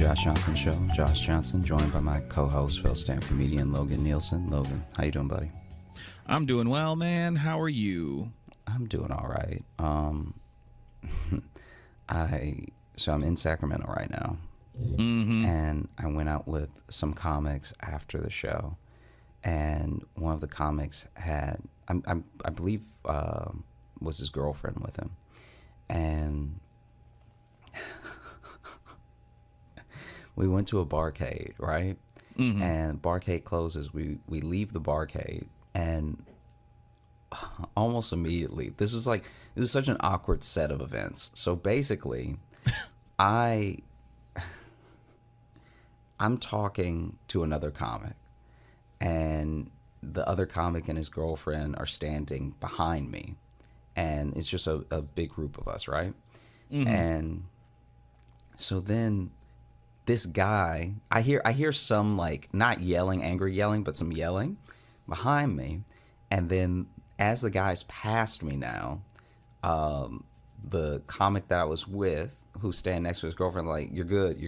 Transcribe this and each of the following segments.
Josh Johnson Show. Josh Johnson, joined by my co-host, Phil Stamp, comedian Logan Nielsen. Logan, how you doing, buddy? I'm doing well, man. How are you? I'm doing all right. I'm in Sacramento right now, and I went out with some comics after the show, and one of the comics had, I believe, was his girlfriend with him, and we went to a barcade, right? And barcade closes. We leave the barcade, and almost immediately, this was such an awkward set of events. So basically, I'm talking to another comic, and the other comic and his girlfriend are standing behind me, and it's just a big group of us, right? And so then this guy, I hear some, like, not yelling, angry yelling, but some yelling behind me. And then as the guy's past me now, the comic that I was with, who's standing next to his girlfriend, like, you're good,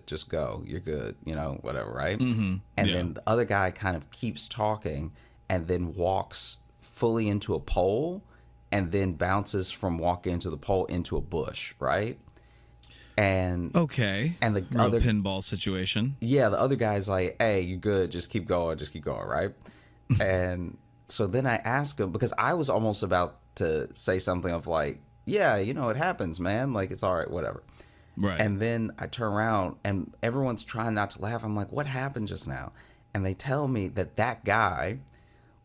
just go, you're good, whatever, right? And then the other guy kind of keeps talking and then walks fully into a pole and then bounces from walking into the pole into a bush, right? And and the real other pinball situation. Yeah, the other guy's like, "Hey, you good? Just keep going, right?" And so then I ask him, because I was almost about to say something of like, "Yeah, it happens, man. Like, it's all right, whatever." Right. And then I turn around and everyone's trying not to laugh. I'm like, "What happened just now?" And they tell me that guy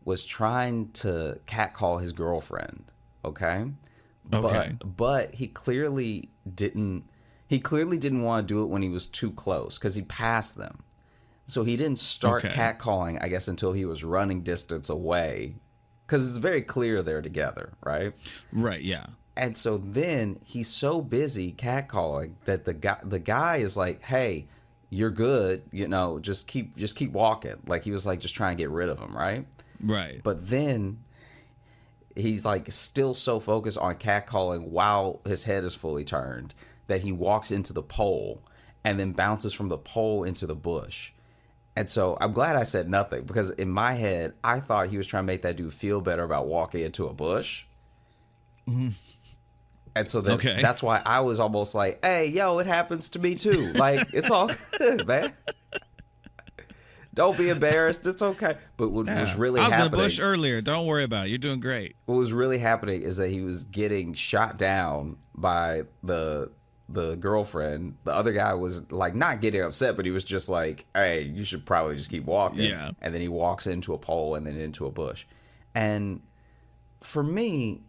was trying to catcall his girlfriend. Okay. But he clearly didn't. He clearly didn't want to do it when he was too close, because he passed them. So he didn't start catcalling, I guess, until he was running distance away, because it's very clear they're together, right? Right, yeah. And so then he's so busy catcalling that the guy is like, "Hey, you're good, just keep walking." Like, he was like just trying to get rid of him, right? Right. But then he's like still so focused on catcalling while his head is fully turned that he walks into the pole and then bounces from the pole into the bush. And so I'm glad I said nothing, because in my head, I thought he was trying to make that dude feel better about walking into a bush. And so that's why I was almost like, "Hey, yo, it happens to me too. Like, it's all good, man. Don't be embarrassed. It's okay." But what was really happening... I was in a bush earlier. Don't worry about it. You're doing great. What was really happening is that he was getting shot down by the girlfriend. The other guy was like not getting upset, but he was just like, "Hey, you should probably just keep walking." Yeah. And then he walks into a pole and then into a bush. And for me,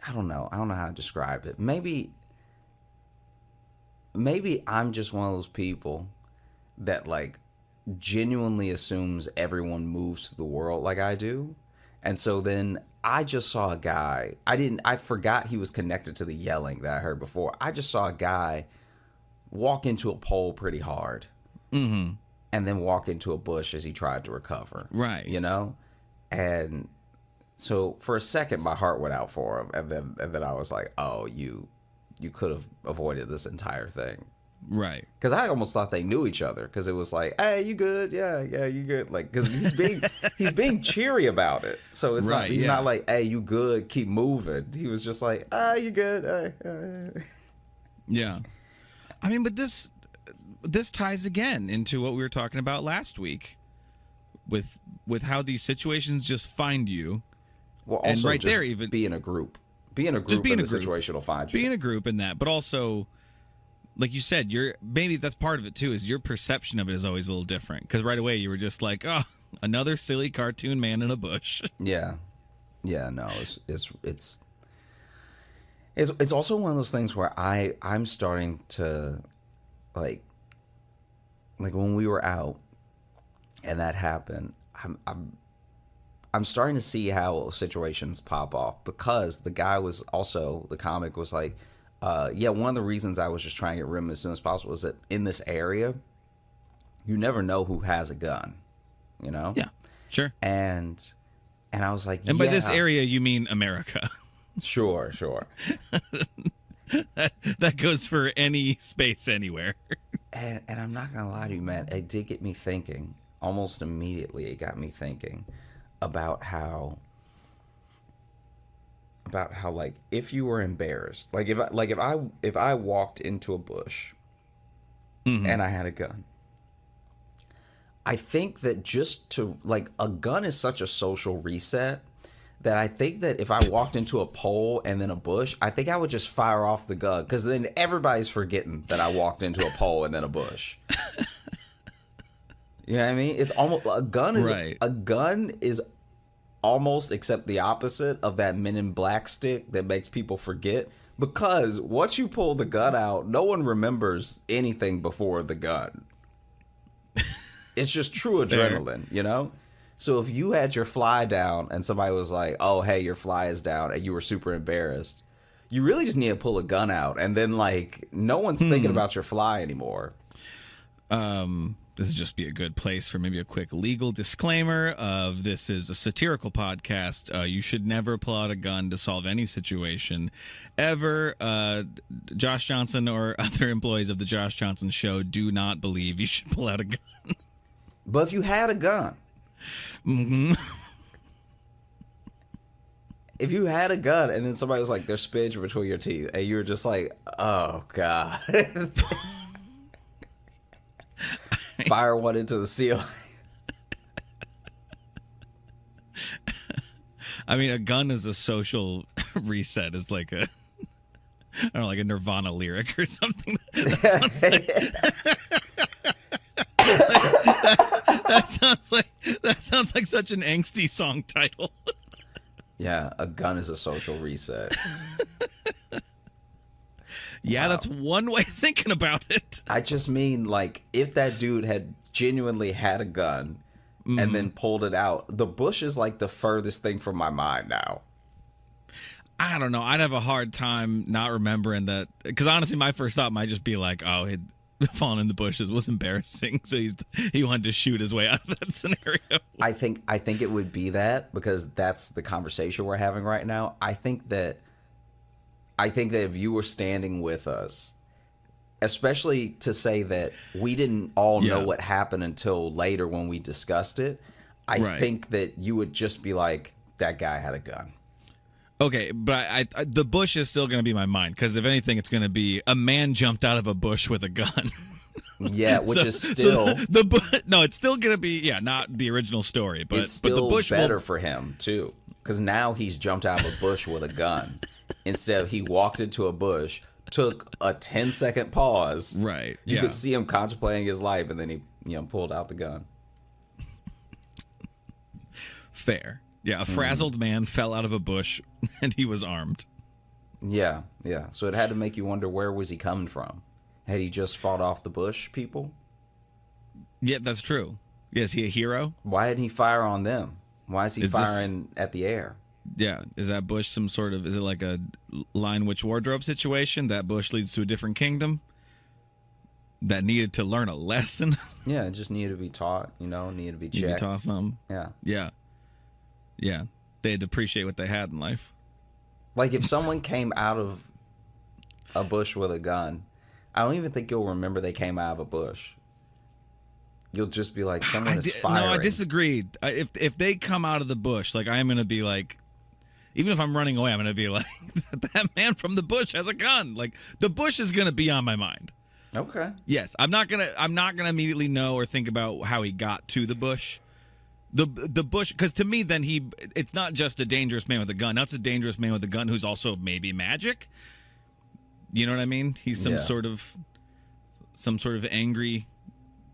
I don't know how to describe it. Maybe I'm just one of those people that, like, genuinely assumes everyone moves through the world like I do. And so then I just saw a guy. I forgot he was connected to the yelling that I heard before. I just saw a guy walk into a pole pretty hard, and then walk into a bush as he tried to recover. Right. And so for a second, my heart went out for him, and then I was like, "Oh, you could have avoided this entire thing." Right. Because I almost thought they knew each other, because it was like, "Hey, you good? Yeah, you good?" Like, because he's being cheery about it. So it's right, he's not like, "Hey, you good? Keep moving." He was just like, "You good?" Yeah. I mean, but this ties again into what we were talking about last week, with how these situations just find you. Well, also, and right just there, even be in a group. Be in a group, and the situation will find you. Be in a group in that, but also, like you said, maybe that's part of it too, is your perception of it is always a little different, because right away you were just like, "Oh, another silly cartoon man in a bush." No, it's also one of those things where I'm starting to like when we were out and that happened, I'm starting to see how situations pop off, because the comic was like, one of the reasons I was just trying to get rid of him as soon as possible is that in this area, you never know who has a gun, Yeah, sure. And I was like, and by this area, you mean America. Sure. That goes for any space anywhere. And I'm not gonna lie to you, man. It did get me thinking. Almost immediately, it got me thinking about how like if you were embarrassed, like if I walked into a bush and I had a gun, I think that just to like a gun is such a social reset that I think that if I walked into a pole and then a bush, I think I would just fire off the gun because then everybody's forgetting that I walked into a pole and then a bush. You know what I mean? It's almost a gun is Right. a gun is almost except the opposite of that Men in Black stick that makes people forget. Because once you pull the gun out, no one remembers anything before the gun. It's just true adrenaline, you know? So if you had your fly down and somebody was like, oh, hey, your fly is down, and you were super embarrassed, you really just need to pull a gun out. And then, like, no one's thinking about your fly anymore. This would just be a good place for maybe a quick legal disclaimer of this is a satirical podcast. You should never pull out a gun to solve any situation ever. Josh Johnson or other employees of the Josh Johnson Show do not believe you should pull out a gun. But if you had a gun, if you had a gun and then somebody was like, there's spinach between your teeth, and you were just like, oh, God. Fire one into the ceiling. I mean, a gun is a social reset. Is like a, I don't know, like a Nirvana lyric or something. That sounds like such an angsty song title. Yeah, a gun is a social reset. Yeah, that's one way of thinking about it. I just mean, like, if that dude had genuinely had a gun and then pulled it out, the bush is like the furthest thing from my mind now. I don't know. I'd have a hard time not remembering that. Because honestly, my first thought might just be like, oh, he'd fallen in the bushes was embarrassing. So he wanted to shoot his way out of that scenario. I think it would be that because that's the conversation we're having right now. I think that if you were standing with us, especially to say that we didn't all know what happened until later when we discussed it, I think that you would just be like, that guy had a gun. Okay, but I the bush is still going to be my mind because if anything, it's going to be a man jumped out of a bush with a gun. Yeah, which is still no, it's still going to be not the original story, but it's still but the bush better for him too because now he's jumped out of a bush with a gun instead of he walked into a bush, took a 10-second pause. Right, you could see him contemplating his life, and then he pulled out the gun. Fair. Yeah, a frazzled man fell out of a bush, and he was armed. Yeah. So it had to make you wonder, where was he coming from? Had he just fought off the bush people? Yeah, that's true. Is he a hero? Why didn't he fire on them? Why is he firing at the air? Yeah, is that bush some sort of, is it like a Lion Witch wardrobe situation? That bush leads to a different kingdom that needed to learn a lesson? Yeah, it just needed to be taught, needed to be checked. Needed to be taught something. Yeah. Yeah, they had to appreciate what they had in life. Like if someone came out of a bush with a gun, I don't even think you'll remember they came out of a bush. You'll just be like, someone is firing. No, I disagreed. If they come out of the bush, like I'm gonna be like, even if I'm running away, I'm gonna be like, that man from the bush has a gun. Like the bush is gonna be on my mind. Okay. Yes, I'm not gonna immediately know or think about how he got to the bush. The bush, because to me, then it's not just a dangerous man with a gun. That's a dangerous man with a gun who's also maybe magic. You know what I mean? He's some sort of angry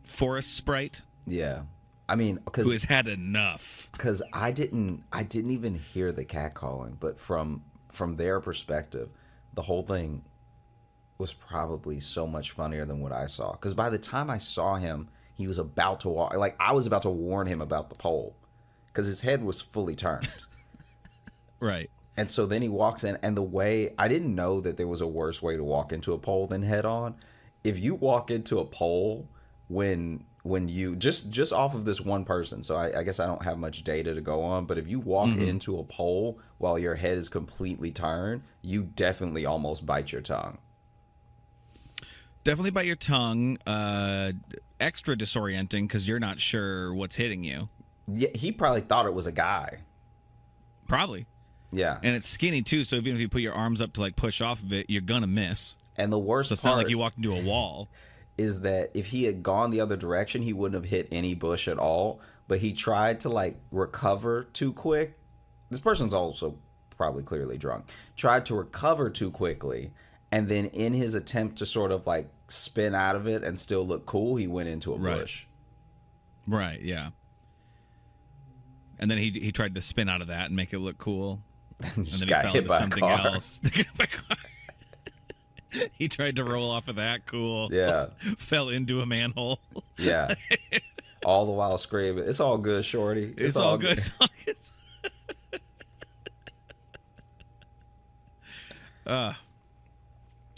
forest sprite. Yeah, I mean, who has had enough. Because I didn't even hear the cat calling, but from their perspective, the whole thing was probably so much funnier than what I saw. Because by the time I saw him, he was about to walk. Like I was about to warn him about the pole, because his head was fully turned. Right. And so then he walks in, and the way I didn't know that there was a worse way to walk into a pole than head on. If you walk into a pole when when you just off of this one person, so I guess I don't have much data to go on, but if you walk into a pole while your head is completely turned, you definitely almost bite your tongue. Definitely bite your tongue. Extra disorienting because you're not sure what's hitting you. Yeah, he probably thought it was a guy. Probably. Yeah. And it's skinny too, so even if you put your arms up to like push off of it, you're gonna miss. And the worst So it's part not like you walked into a wall. is that if he had gone the other direction, he wouldn't have hit any bush at all. But he tried to like recover too quick. This person's also probably clearly drunk. Tried to recover too quickly. And then in his attempt to sort of like spin out of it and still look cool, he went into a bush. Right, yeah. And then he tried to spin out of that and make it look cool. And Just then got he fell hit into by a something car. else. He tried to roll off of that. Cool. Yeah. Fell into a manhole. Yeah. All the while screaming, "It's all good, shorty. It's all good." How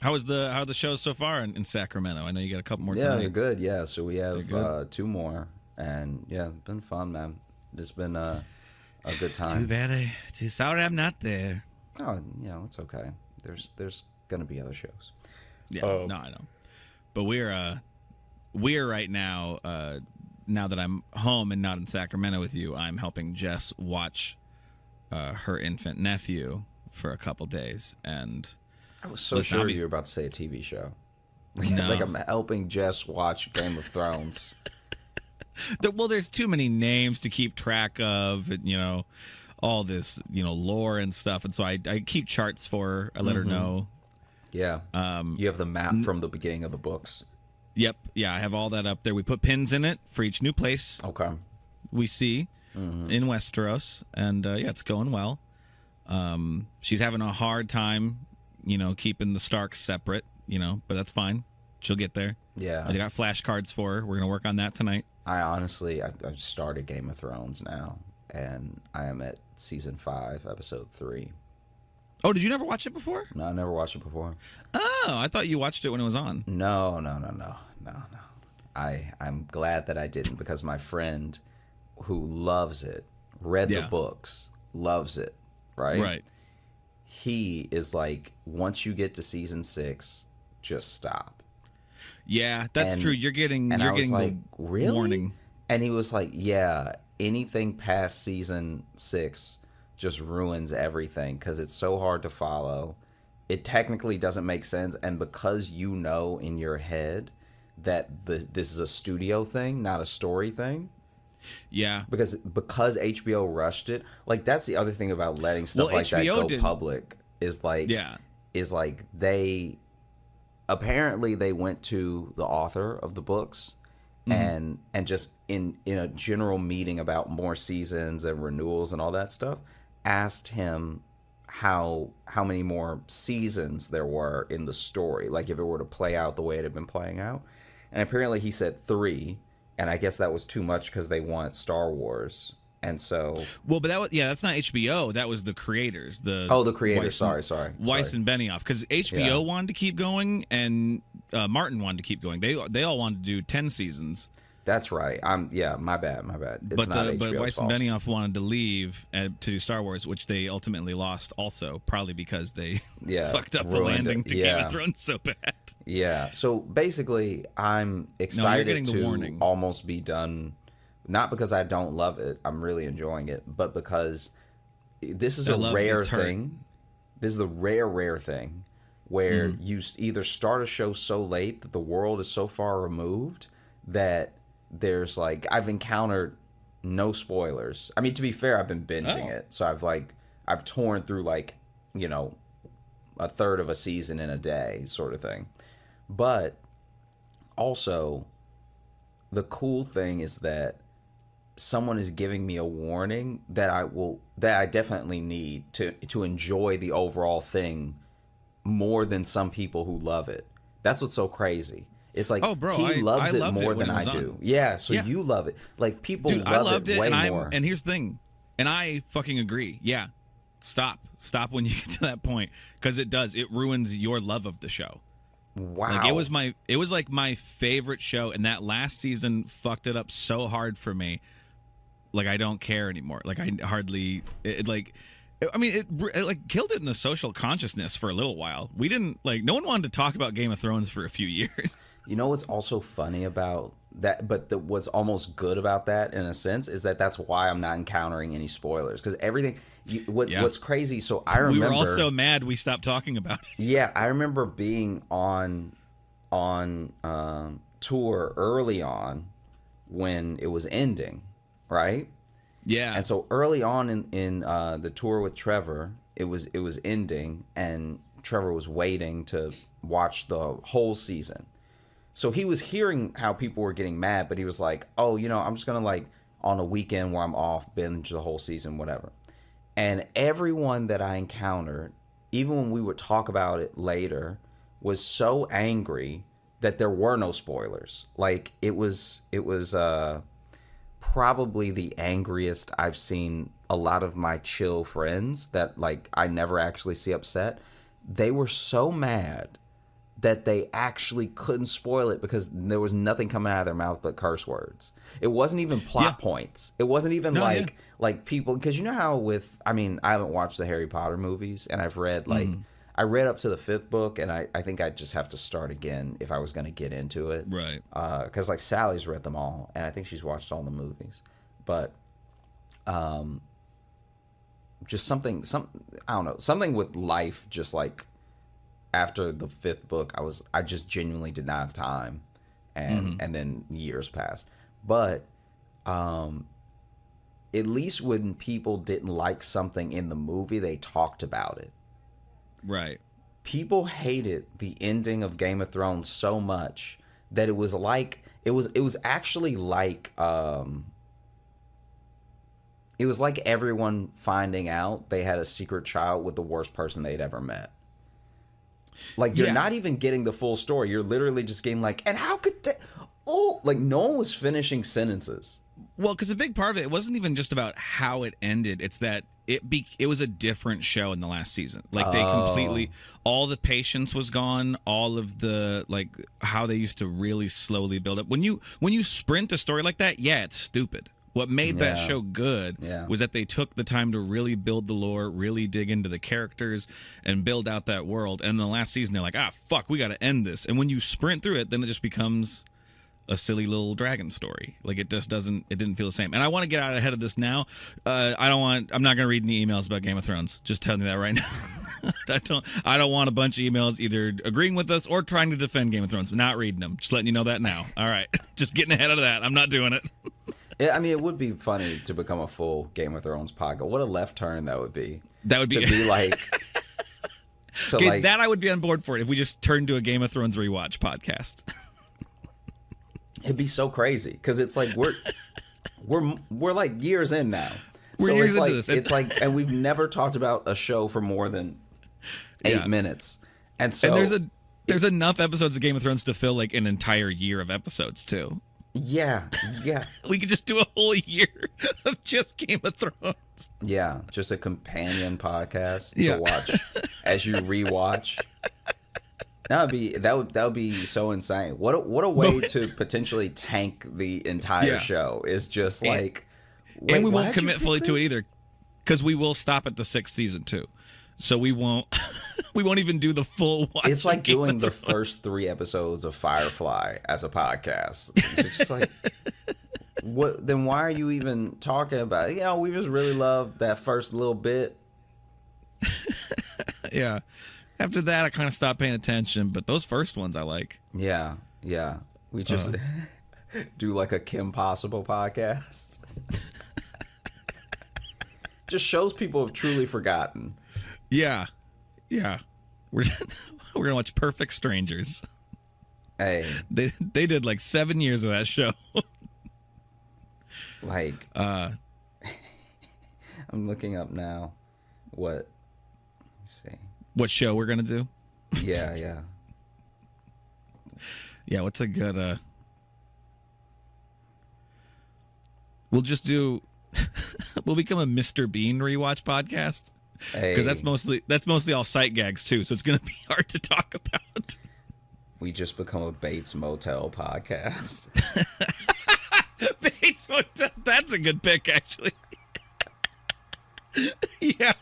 are the shows so far in Sacramento? I know you got a couple more Yeah, tonight. they're good. Yeah, so we have 2 more, and yeah, it's been fun, man. It's been a good time. Too bad. Too sorry I'm not there. Oh, it's okay. There's gonna be other shows. Yeah, no, I know. But we're right now. Now that I'm home and not in Sacramento with you, I'm helping Jess watch her infant nephew for a couple days, and I was so Listen, sure you were about to say a TV show. No. Like I'm helping Jess watch Game of Thrones. well, there's too many names to keep track of, and all this lore and stuff, and so I keep charts for her. I let her know. Yeah. You have the map from the beginning of the books. Yep, yeah, I have all that up there. We put pins in it for each new place Okay. we see in Westeros, and yeah, it's going well. She's having a hard time, keeping the Starks separate, but that's fine. She'll get there. Yeah. I got flashcards for her. We're gonna work on that tonight. I've started Game of Thrones now, and I am at season 5, episode 3. Oh, did you never watch it before? No, I never watched it before. Oh, I thought you watched it when it was on. No. I'm glad that I didn't, because my friend who loves it, read the books, loves it, right? Right. He is like, once you get to season 6, just stop. Yeah, that's And- true. You're getting And I was like, the really? warning. And he was like, yeah, anything past season 6 just ruins everything because it's so hard to follow. It technically doesn't make sense. And because in your head that this is a studio thing, not a story thing. Yeah. Because HBO rushed it. Like, that's the other thing about letting stuff Well, like that HBO go did- public is like, Yeah. they apparently they went to the author of the books and just in a general meeting about more seasons and renewals and all that stuff, asked him how many more seasons there were in the story, like if it were to play out the way it had been playing out. And apparently he said 3, and I guess that was too much because they want Star Wars. And so, Well, but that's not HBO. That was the creators. The creators. Sorry. Weiss and Benioff, because HBO wanted to keep going, and Martin wanted to keep going. They all wanted to do 10 seasons. That's right. My bad. It's not HBO's but Weiss fault. and Benioff wanted to leave to do Star Wars, which they ultimately lost. Also, probably because they fucked up the ruined landing it. to Game of Thrones so bad. Yeah. So basically, I'm excited getting the to warning. almost be done. Not because I don't love it. I'm really enjoying it, but because this is The a love rare gets hurt. thing. This is the rare thing where you either start a show so late that the world is so far removed that there's like, I've encountered no spoilers. I mean, to be fair, I've been binging it. So I've torn through like, a third of a season in a day sort of thing. But also, the cool thing is that someone is giving me a warning that I definitely need to enjoy the overall thing more than some people who love it. That's what's so crazy. It's like, Oh, bro, he loves I it loved more it when than it was I do. on. Yeah, so Yeah. you love it. Like, people Dude, love I loved it, way and more. and here's the thing, and I fucking agree. Yeah, stop when you get to that point, because it ruins your love of the show. Wow. Like it was like my favorite show, and that last season fucked it up so hard for me. Like I don't care anymore. Like I hardly it like killed it in the social consciousness for a little while. We didn't like no one wanted to talk about Game of Thrones for a few years. You know what's also funny about that, but what's almost good about that in a sense is that that's why I'm not encountering any spoilers because everything. What's crazy? So I remember we were all so mad we stopped talking about it. Yeah, I remember being on tour early on when it was ending, right? Yeah. And so early on in the tour with Trevor, it was ending, and Trevor was waiting to watch the whole season. So he was hearing how people were getting mad, but he was like, "Oh, I'm just gonna like on a weekend where I'm off binge the whole season, whatever." And everyone that I encountered, even when we would talk about it later, was so angry that there were no spoilers. Like it was probably the angriest I've seen a lot of my chill friends that like I never actually see upset. They were so mad that they actually couldn't spoil it because there was nothing coming out of their mouth but curse words. It wasn't even plot points. It wasn't even like people, because you know how I haven't watched the Harry Potter movies, and I've read I read up to the 5th book, and I think I'd just have to start again if I was going to get into it. Right. Because like Sally's read them all, and I think she's watched all the movies. But just I don't know, something with life, just like after the 5th book, I just genuinely did not have time, and then years passed. But at least when people didn't like something in the movie, they talked about it. Right. People hated the ending of Game of Thrones so much that it was like it was actually like it was like everyone finding out they had a secret child with the worst person they'd ever met. Like you're not even getting the full story. You're literally just getting like, and how could that? Oh, like no one was finishing sentences. Well, because a big part of it wasn't even just about how it ended. It's that it was a different show in the last season. Like they completely, all the patience was gone. All of the like how they used to really slowly build up. When you sprint a story like that, it's stupid. What made that show good was that they took the time to really build the lore, really dig into the characters, and build out that world. And in the last season, they're like, fuck, we got to end this. And when you sprint through it, then it just becomes a silly little dragon story. Like it didn't feel the same. And I want to get out ahead of this now. I'm not going to read any emails about Game of Thrones. Just telling you that right now. I don't want a bunch of emails either agreeing with us or trying to defend Game of Thrones. Not reading them. Just letting you know that now. All right. Just getting ahead of that. I'm not doing it. Yeah, I mean, it would be funny to become a full Game of Thrones podcast. What a left turn that would be. That would be to be like. That I would be on board for it if we just turned to a Game of Thrones rewatch podcast. It'd be so crazy because it's like we're like years in now. We're years into this. It's like, and we've never talked about a show for more than 8 minutes. And so there's enough episodes of Game of Thrones to fill like an entire year of episodes too. Yeah. We could just do a whole year of just Game of Thrones. Yeah, just a companion podcast to watch as you rewatch. That would be so insane. What a way to potentially tank the entire show is just like, and we won't commit fully to it either, because we will stop at the 6th season too. So we won't even do the full watch. It's like doing the first 3 episodes of Firefly as a podcast. It's just like, what? Then why are you even talking about it? We just really love that first little bit. Yeah. After that, I kind of stopped paying attention, but those first ones I like. Yeah. We just do like a Kim Possible podcast. Just shows people have truly forgotten. Yeah. We're gonna watch Perfect Strangers. Hey, they did like 7 years of that show. Like, I'm looking up now. Let's see. What show we're gonna do? Yeah. Yeah. What's a good? We'll just do. We'll become a Mr. Bean rewatch podcast. Because that's mostly all sight gags too, so it's gonna be hard to talk about. We just become a Bates Motel podcast. Bates Motel. That's a good pick, actually. Yeah.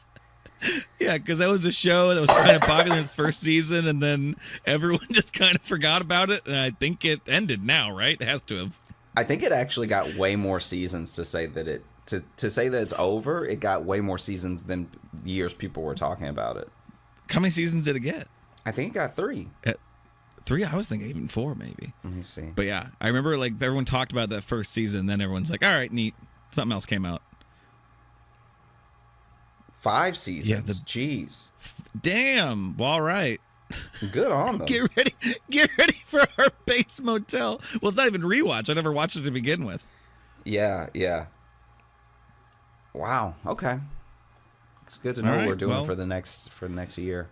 Yeah, because that was a show that was kind of popular in its first season, and then everyone just kind of forgot about it, and I think it ended now, right? It has to have. I think it actually got way more seasons to say that to say that it's over. It got way more seasons than years people were talking about it. How many seasons did it get? I think it got 3. 3? I was thinking even 4, maybe. Let me see. But yeah, I remember like everyone talked about that first season, then everyone's like, all right, neat. Something else came out. 5 seasons. Yeah, Jeez. Damn. Well, all right. Good on them. Get ready for our Bates Motel. Well, it's not even rewatch. I never watched it to begin with. Yeah. Wow. Okay. It's good to know what we're doing for the next year.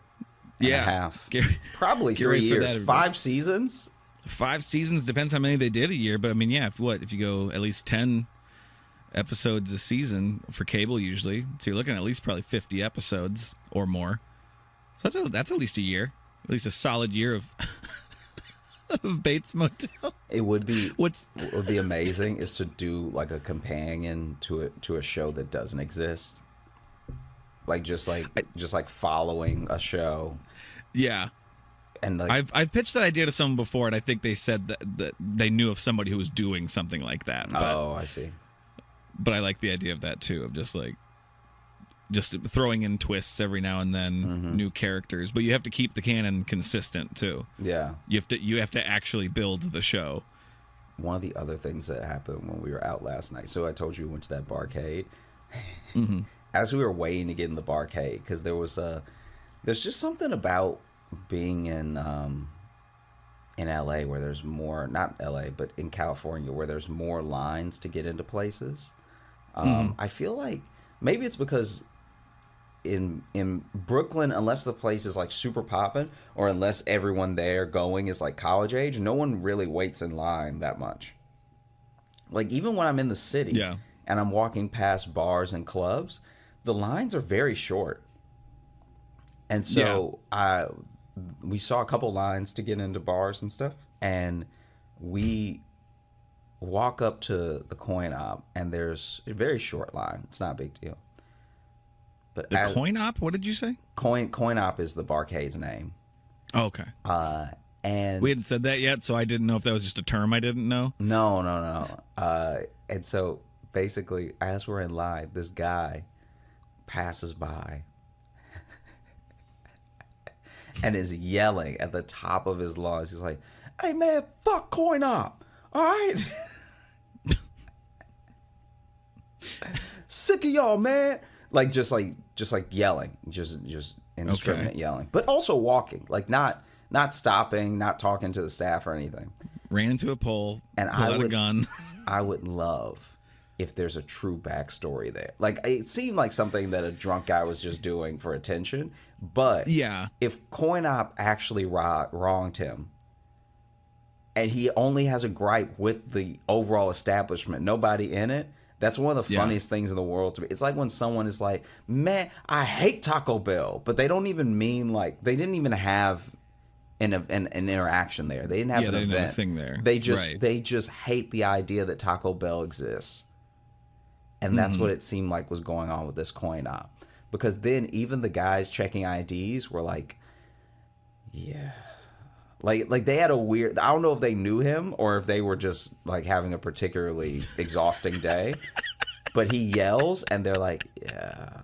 And a half. Probably 3 years. 5 seasons. 5 seasons, depends how many they did a year, but I mean, yeah, if you go at least 10 episodes a season for cable usually, so you're looking at least probably 50 episodes or more. So that's at least a year, at least a solid year of of Bates Motel. It would be what would be amazing is to do like a companion to a show that doesn't exist, like just like following a show. Yeah. And like, I've pitched that idea to someone before, and I think they said that they knew of somebody who was doing something like that. But, I see. But I like the idea of that too, of just throwing in twists every now and then, new characters. But you have to keep the canon consistent too. Yeah, you have to actually build the show. One of the other things that happened when we were out last night. So I told you we went to that barcade. As we were waiting to get in the barcade, because there's just something about being in LA where there's more, not LA, but in California where there's more lines to get into places. I feel like maybe it's because in Brooklyn, unless the place is like super poppin', or unless everyone there going is like college age, no one really waits in line that much. Like even when I'm in the city and I'm walking past bars and clubs, the lines are very short. And so we saw a couple lines to get into bars and stuff, and we walk up to the coin op, and there's a very short line. It's not a big deal. But the coin op, what did you say? Coin op is the barcade's name. Oh, okay. And we hadn't said that yet, so I didn't know if that was just a term I didn't know. No. And so basically, as we're in line, this guy passes by and is yelling at the top of his lungs. He's like, "Hey man, fuck coin op. All right." Sick of y'all, man. Just yelling, just indiscriminate yelling, but also walking, like not stopping, not talking to the staff or anything. Ran into a pole and pulled out a gun. I would love if there's a true backstory there. Like it seemed like something that a drunk guy was just doing for attention, but if coin op actually wronged him, and he only has a gripe with the overall establishment, nobody in it. That's one of the funniest things in the world to me. It's like when someone is like, "Man, I hate Taco Bell," but they don't even mean like they didn't even have an interaction there. They didn't have an event thing there. They just hate the idea that Taco Bell exists, and that's what it seemed like was going on with this coin op. Because then even the guys checking IDs were like, "Yeah." Like they had a weird, I don't know if they knew him or if they were just like having a particularly exhausting day, but he yells and they're like, "Yeah."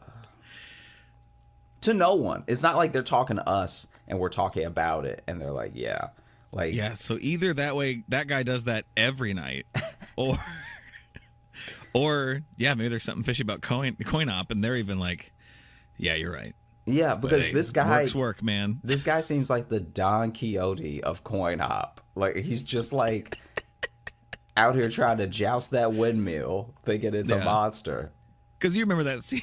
To no one. It's not like they're talking to us and we're talking about it and they're like, "Yeah." Like, yeah, so either that way that guy does that every night or maybe there's something fishy about coin op and they're even like, "Yeah, you're right." Yeah, because this guy work, man. This guy seems like the Don Quixote of coin op. Like he's just like out here trying to joust that windmill, thinking it's a monster. Because you remember that scene,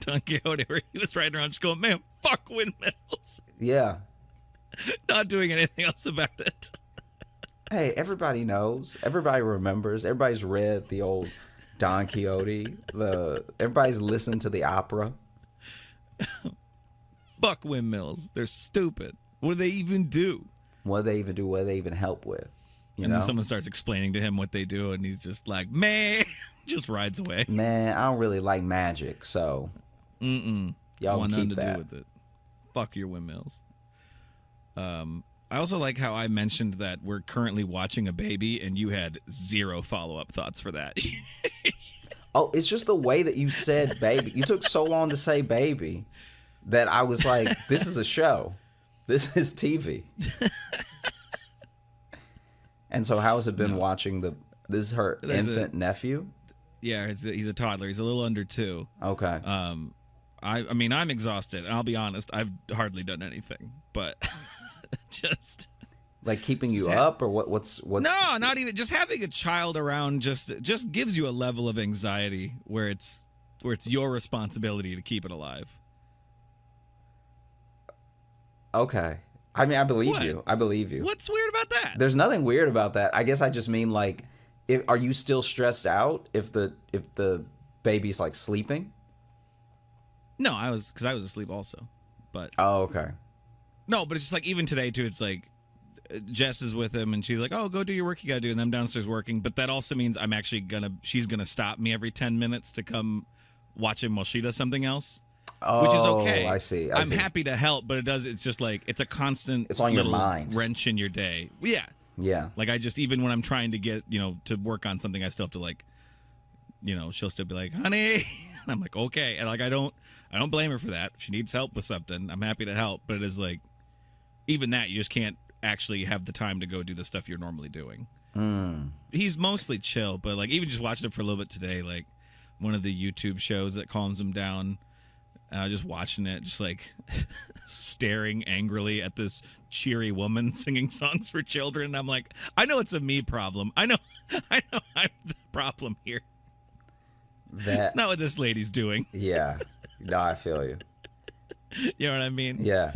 Don Quixote, where he was riding around just going, "Man, fuck windmills." Yeah, not doing anything else about it. Hey, everybody knows. Everybody remembers. Everybody's read the old Don Quixote. Everybody's listened to the opera. Fuck windmills. They're stupid. What do they even do? What they even do? What they even help with? You And know, then someone starts explaining to him what they do, and he's just like, man, just rides away. man, I don't really like magic, so y'all Want can nothing keep to that. do with it. Fuck your windmills. I also like how I mentioned that we're currently watching a baby, and you had zero follow-up thoughts for that. Oh, it's just the way that you said baby. You took so long to say baby that I was like, this is a show. This is TV. And so how has it been watching this is her infant nephew? Yeah, he's a toddler. He's a little under 2. Okay. I mean, I'm exhausted, and I'll be honest, I've hardly done anything, but just Like keeping you up or what's no, not even just having a child around just gives you a level of anxiety where it's your responsibility to keep it alive. Okay. I mean, I believe What? you. I believe you. What's weird about that? There's nothing weird about that. I guess I just mean like are you still stressed out if the baby's like sleeping? No, because I was asleep also, but Oh, okay. no, but it's just like even today too. It's like Jess is with him, and she's like, "Oh, go do your work you gotta do," and I'm downstairs working. But that also means I'm actually she's gonna stop me every 10 minutes to come watch him while she does something else, Oh, which is okay. I see. I'm happy to help, but it's just like it's a constant. It's on your little mind. wrench in your day. Yeah, Yeah. like I just even when I'm trying to get to work on something, I still have to like, she'll still be like, "Honey," and I'm like, "Okay," and like I don't blame her for that. If she needs help with something, I'm happy to help. But it is like, even that, you just can't actually have the time to go do the stuff you're normally doing. He's mostly chill, but like even just watching it for a little bit today, like one of the YouTube shows that calms him down, just watching it, just like staring angrily at this cheery woman singing songs for children. I'm like, I know it's a me problem. I know I'm the problem here. It's not what this lady's doing. Yeah. No, I feel you. You know what I mean? Yeah.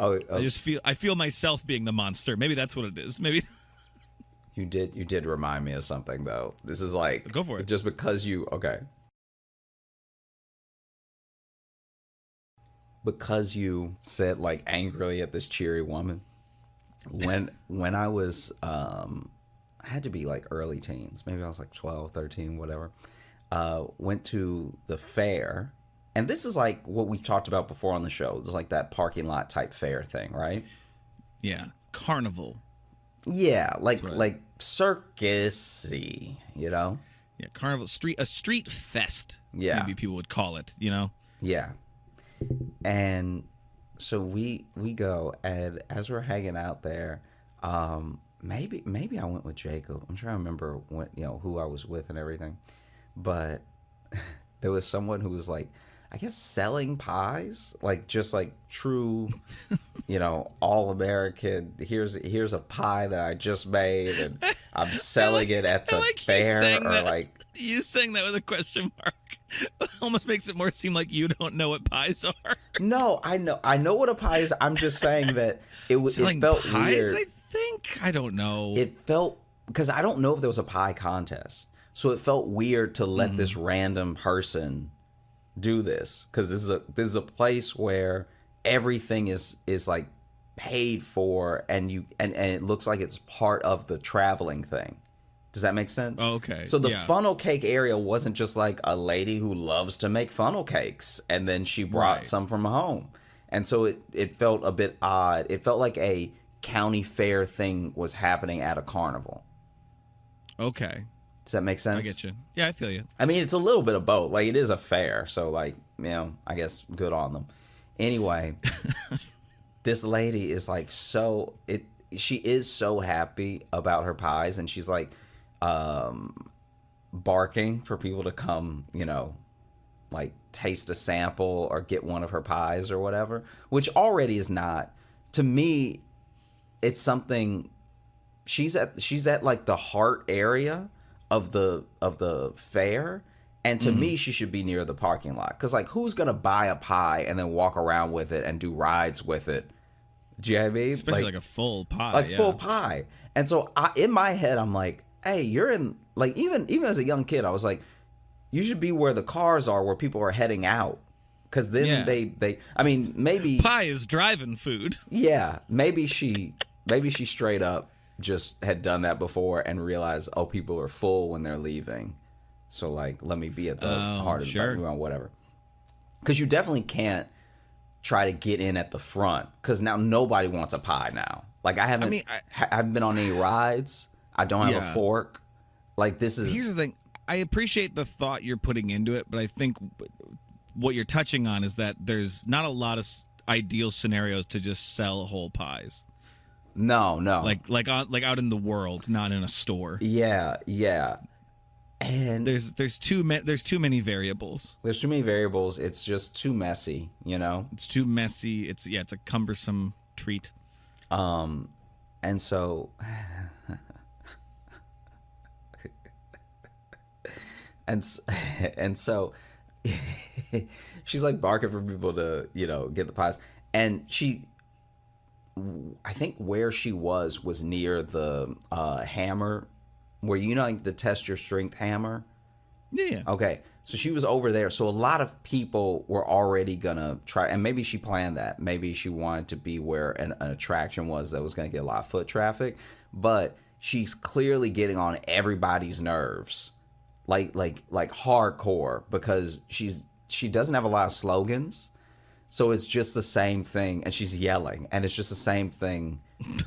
Oh, I feel myself being the monster. Maybe that's what it is. Maybe you did remind me of something though. This is like Go for it. Just because because you said like angrily at this cheery woman. When I was I had to be like early teens. Maybe I was like 12, 13, whatever. Went to the fair. And this is like what we talked about before on the show. It's like that parking lot type fair thing, right? yeah, carnival. Yeah, like right. like circus-y, Yeah, carnival a street fest. Yeah. Maybe people would call it. Yeah. And so we go, and as we're hanging out there, maybe I went with Jacob. I'm trying to remember when, who I was with and everything. But there was someone who was like, I guess selling pies, like just like true, all American. Here's a pie that I just made, and I'm selling it at the fair, or like you saying that with a question mark. Almost makes it more seem like you don't know what pies are. No, I know what a pie is. I'm just saying that it felt pies, weird. I think I don't know. It felt because I don't know if there was a pie contest, so it felt weird to let this random person do this, because this is a place where everything is like paid for, and it looks like it's part of the traveling thing. Does that make sense? Oh, okay. So the Yeah. funnel cake area wasn't just like a lady who loves to make funnel cakes and then she brought Right. some from home. And so it felt a bit odd. It felt like a county fair thing was happening at a carnival. Okay, Does that make sense? I get you. Yeah, I feel you. I mean, it's a little bit of both. Like, it is a fair, so like, I guess good on them. Anyway, this lady is like she is so happy about her pies, and she's like barking for people to come, like taste a sample or get one of her pies or whatever, which already is not, to me, it's something. She's at like the heart area of the fair, and to me she should be near the parking lot, because like, who's gonna buy a pie and then walk around with it and do rides with it? Do you know what I mean? Especially like a full pie. like yeah. full pie. And so in my head I'm like, hey, you're in, like, even as a young kid I was like, you should be where the cars are, where people are heading out, because then Yeah. they I mean, maybe Pie is driving food. yeah, maybe she Maybe she straight up just had done that before and realized, oh, people are full when they're leaving. So, like, let me be at the heart of the party, whatever. Because you definitely can't try to get in at the front because now nobody wants a pie now. Like, I haven't been on any rides. I don't have a fork. Like, this is... Here's the thing. I appreciate the thought you're putting into it, but I think what you're touching on is that there's not a lot of ideal scenarios to just sell whole pies. No. Like out in the world, not in a store. Yeah. And there's too many variables. There's too many variables. It's just too messy, you know? It's too messy. It's a cumbersome treat. And so and so she's like barking for people to, you know, get the pies. And I think where she was near the hammer, where, you know, like the test your strength hammer. Yeah. Okay. So she was over there. So a lot of people were already gonna try, and maybe she planned that. Maybe she wanted to be where an attraction was that was gonna get a lot of foot traffic. But she's clearly getting on everybody's nerves, like hardcore, because she doesn't have a lot of slogans. So it's just the same thing, and she's yelling, and it's just the same thing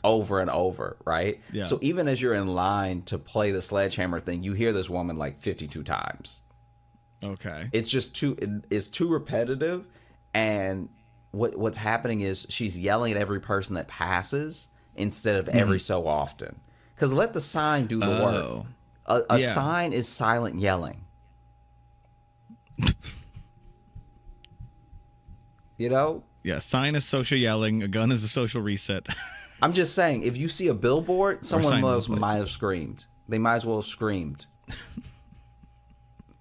over and over, right? Yeah. So even as you're in line to play the sledgehammer thing, you hear this woman like 52 times. Okay. It's just it's too repetitive, and what's happening is she's yelling at every person that passes instead of every so often. Because let the sign do the work. A sign is silent yelling. You know? Yeah, sign is social yelling. A gun is a social reset. I'm just saying, if you see a billboard, someone might have screamed. They might as well have screamed.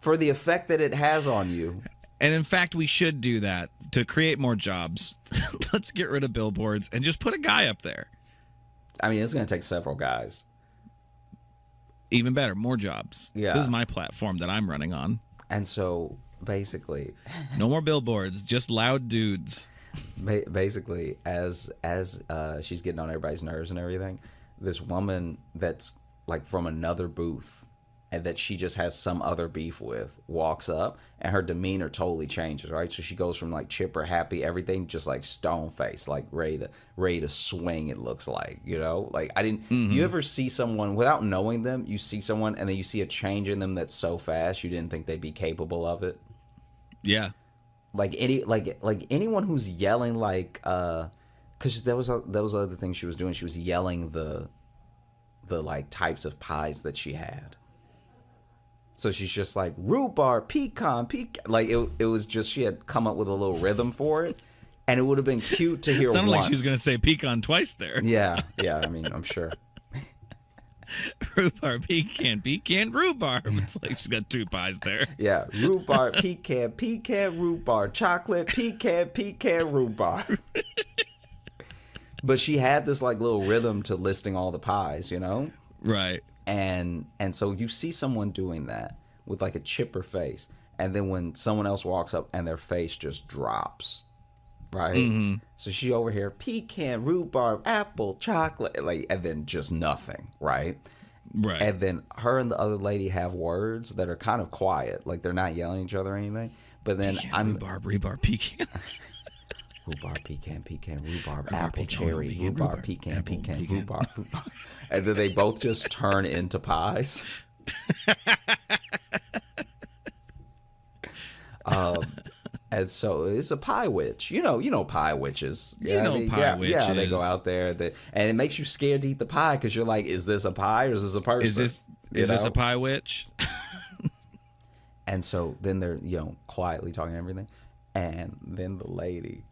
For the effect that it has on you. And in fact, we should do that to create more jobs. Let's get rid of billboards and just put a guy up there. I mean, it's going to take several guys. Even better, more jobs. Yeah. This is my platform that I'm running on. And so, basically... No more billboards, just loud dudes. Basically, as she's getting on everybody's nerves and everything, this woman that's like from another booth and that she just has some other beef with walks up, and her demeanor totally changes, right? So she goes from like chipper, happy, everything, just like stone face, like ready to swing. It looks like, you know, like I didn't. You ever see someone without knowing them? You see someone and then you see a change in them that's so fast you didn't think they'd be capable of it. Yeah. Like anyone who's yelling, like, because that was the other thing she was doing. She was yelling the like types of pies that she had. So she's just like rhubarb, pecan. Like it was just, she had come up with a little rhythm for it, and it would have been cute to hear. It sounded once. like she was going to say pecan twice there. Yeah. I mean, I'm sure. Rhubarb, pecan, rhubarb. It's like she's got two pies there. Yeah, rhubarb, pecan, rhubarb, chocolate, pecan, rhubarb. But she had this like little rhythm to listing all the pies, you know? Right. And so you see someone doing that with like a chipper face, and then when someone else walks up and their face just drops, right? So she over here, pecan, rhubarb, apple, chocolate, like, and then just nothing, right? Right. And then her and the other lady have words that are kind of quiet, like they're not yelling at each other or anything. But then pecan, rhubarb, pecan. Rhubarb, pecan, rhubarb, apple, cherry, rhubarb, pecan, rhubarb. And then they both just turn into pies. And so it's a pie witch. You know pie witches. Pie witches. Yeah, they go out there, and it makes you scared to eat the pie because you're like, is this a pie or is this a person? Is this a pie witch? And so then they're, quietly talking everything. And then the lady,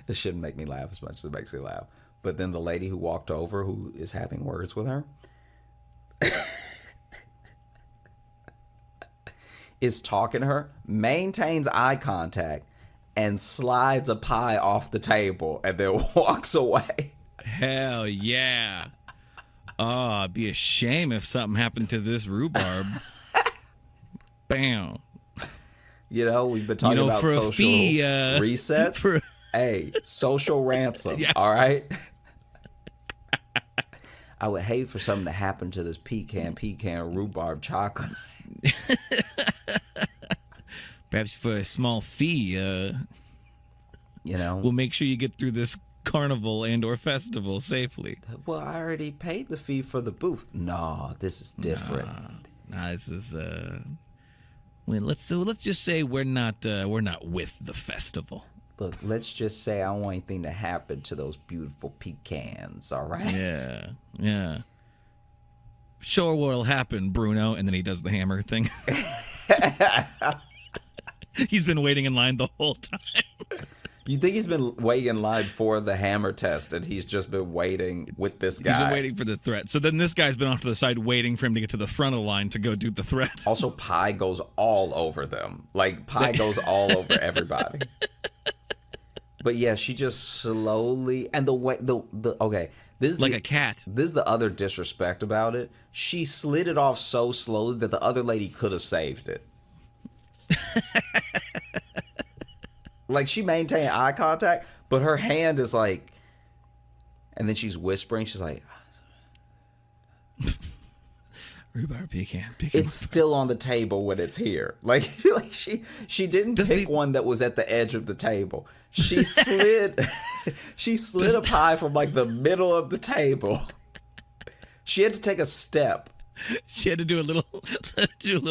this shouldn't make me laugh as much as it makes me laugh. But then the lady who walked over, who is having words with her, is talking to her, maintains eye contact, and slides a pie off the table and then walks away. Hell yeah. Oh, it'd be a shame if something happened to this rhubarb. Bam. We've been talking about social resets. Hey, social ransom. Yeah. All right. I would hate for something to happen to this pecan rhubarb chocolate. Perhaps for a small fee, You know. we'll make sure you get through this carnival and or festival safely. Well, I already paid the fee for the booth. No, this is different. Nah, this is well, let's just say we're not with the festival. Look, let's just say I don't want anything to happen to those beautiful pecans, all right? Yeah, yeah. Sure what'll happen, Bruno, and then he does the hammer thing. He's been waiting in line the whole time. You think he's been waiting in line for the hammer test, and he's just been waiting with this guy? He's been waiting for the threat. So then this guy's been off to the side waiting for him to get to the front of the line to go do the threat. Also, pie goes all over them. Like, pie goes all over everybody. But yeah, she just slowly, and the way, the okay, this is Like the, a cat. This is the other disrespect about it. She slid it off so slowly that the other lady could have saved it. Like, she maintained eye contact, but her hand is like, and then she's whispering. She's like, Rhubarb pecan. it's still on the table when it's here. Like she didn't pick one that was at the edge of the table. She slid a pie from like the middle of the table. She had to take a step. She had to do a little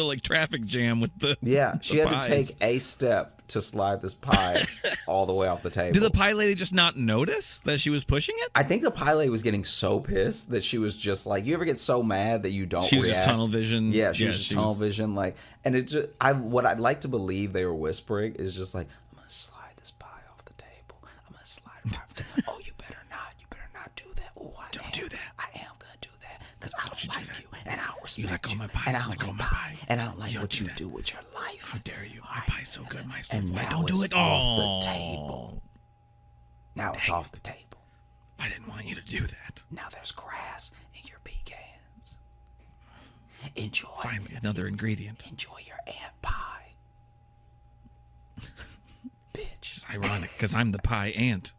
like traffic jam with the She had to take a step to slide this pie all the way off the table. Did the pie lady just not notice that she was pushing it? I think the pie lady was getting so pissed that she was just like, you ever get so mad that you don't She was react? just tunnel vision. Yeah, she was just tunnel vision. Like, and it just, what I'd like to believe they were whispering is just like, I'm gonna slide this pie off the table. I'm gonna slide it off the table. Oh, you better not do that. Oh, Don't do that. I am gonna do that because I don't like you, and I don't respect You let go of my pie. and I don't Let go like of my pie, pie. and I don't like You don't what do you that. do with your life. How dare you? My pie's so good. My And why now don't do it's it off the table. Now it's off the table. I didn't want you to do that. Now there's grass in your pecans. Enjoy. Finally, another ingredient. Enjoy your ant pie. Bitch. It's ironic because I'm the pie ant.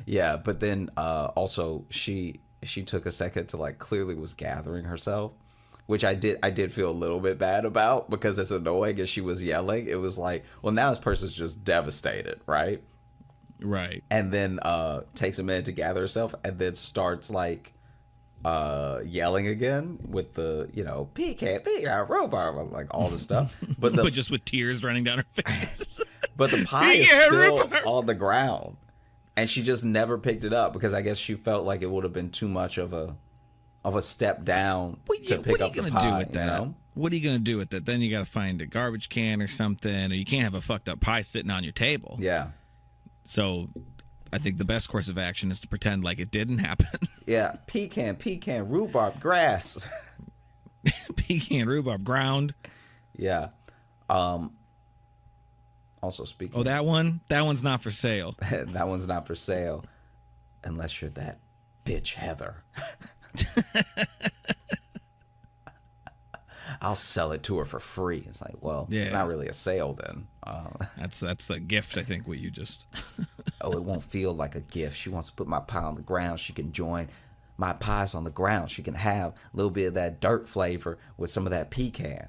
Yeah, but then also she took a second to like clearly was gathering herself, which I did feel a little bit bad about because as annoying as she was yelling, it was like, well, now this person's just devastated, right? Right. And then takes a minute to gather herself and then starts like yelling again with the, pecan, rhubarb, like all the stuff. But But just with tears running down her face. but the pie is Yeah, still rhubarb. on the ground. And she just never picked it up because I guess she felt like it would have been too much of a step down to pick up the pie. What are you gonna do with that? You know? What are you gonna do with it? Then you gotta find a garbage can or something, or you can't have a fucked up pie sitting on your table. Yeah. So I think the best course of action is to pretend like it didn't happen. Yeah. Pecan, rhubarb, grass. Pecan, rhubarb, ground. Yeah. Also speaking Oh, that one's not for sale. that one's not for sale unless you're that bitch Heather. I'll sell it to her for free. It's like, well, it's Yeah. not really a sale then. That's a gift, I think, what you just Oh, it won't feel like a gift. She wants to put my pie on the ground. She can join my pies on the ground. She can have a little bit of that dirt flavor with some of that pecan.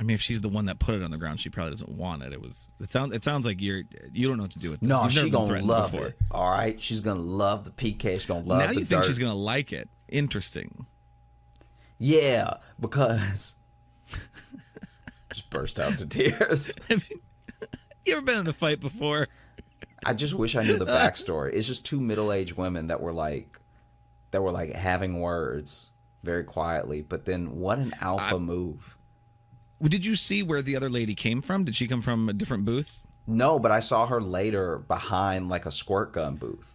I mean, if she's the one that put it on the ground, she probably doesn't want it. It sounds like you don't know what to do with this. No, You've never she's been gonna threatened love before. it. All right, she's gonna love the pecan. She's gonna love Now the you think dirt. she's gonna like it. Interesting. Yeah, because just burst out into tears. You ever been in a fight before? I just wish I knew the backstory. It's just two middle-aged women that were like having words very quietly, but then what an alpha move. Did you see where the other lady came from? Did she come from a different booth? No, but I saw her later behind like a squirt gun booth.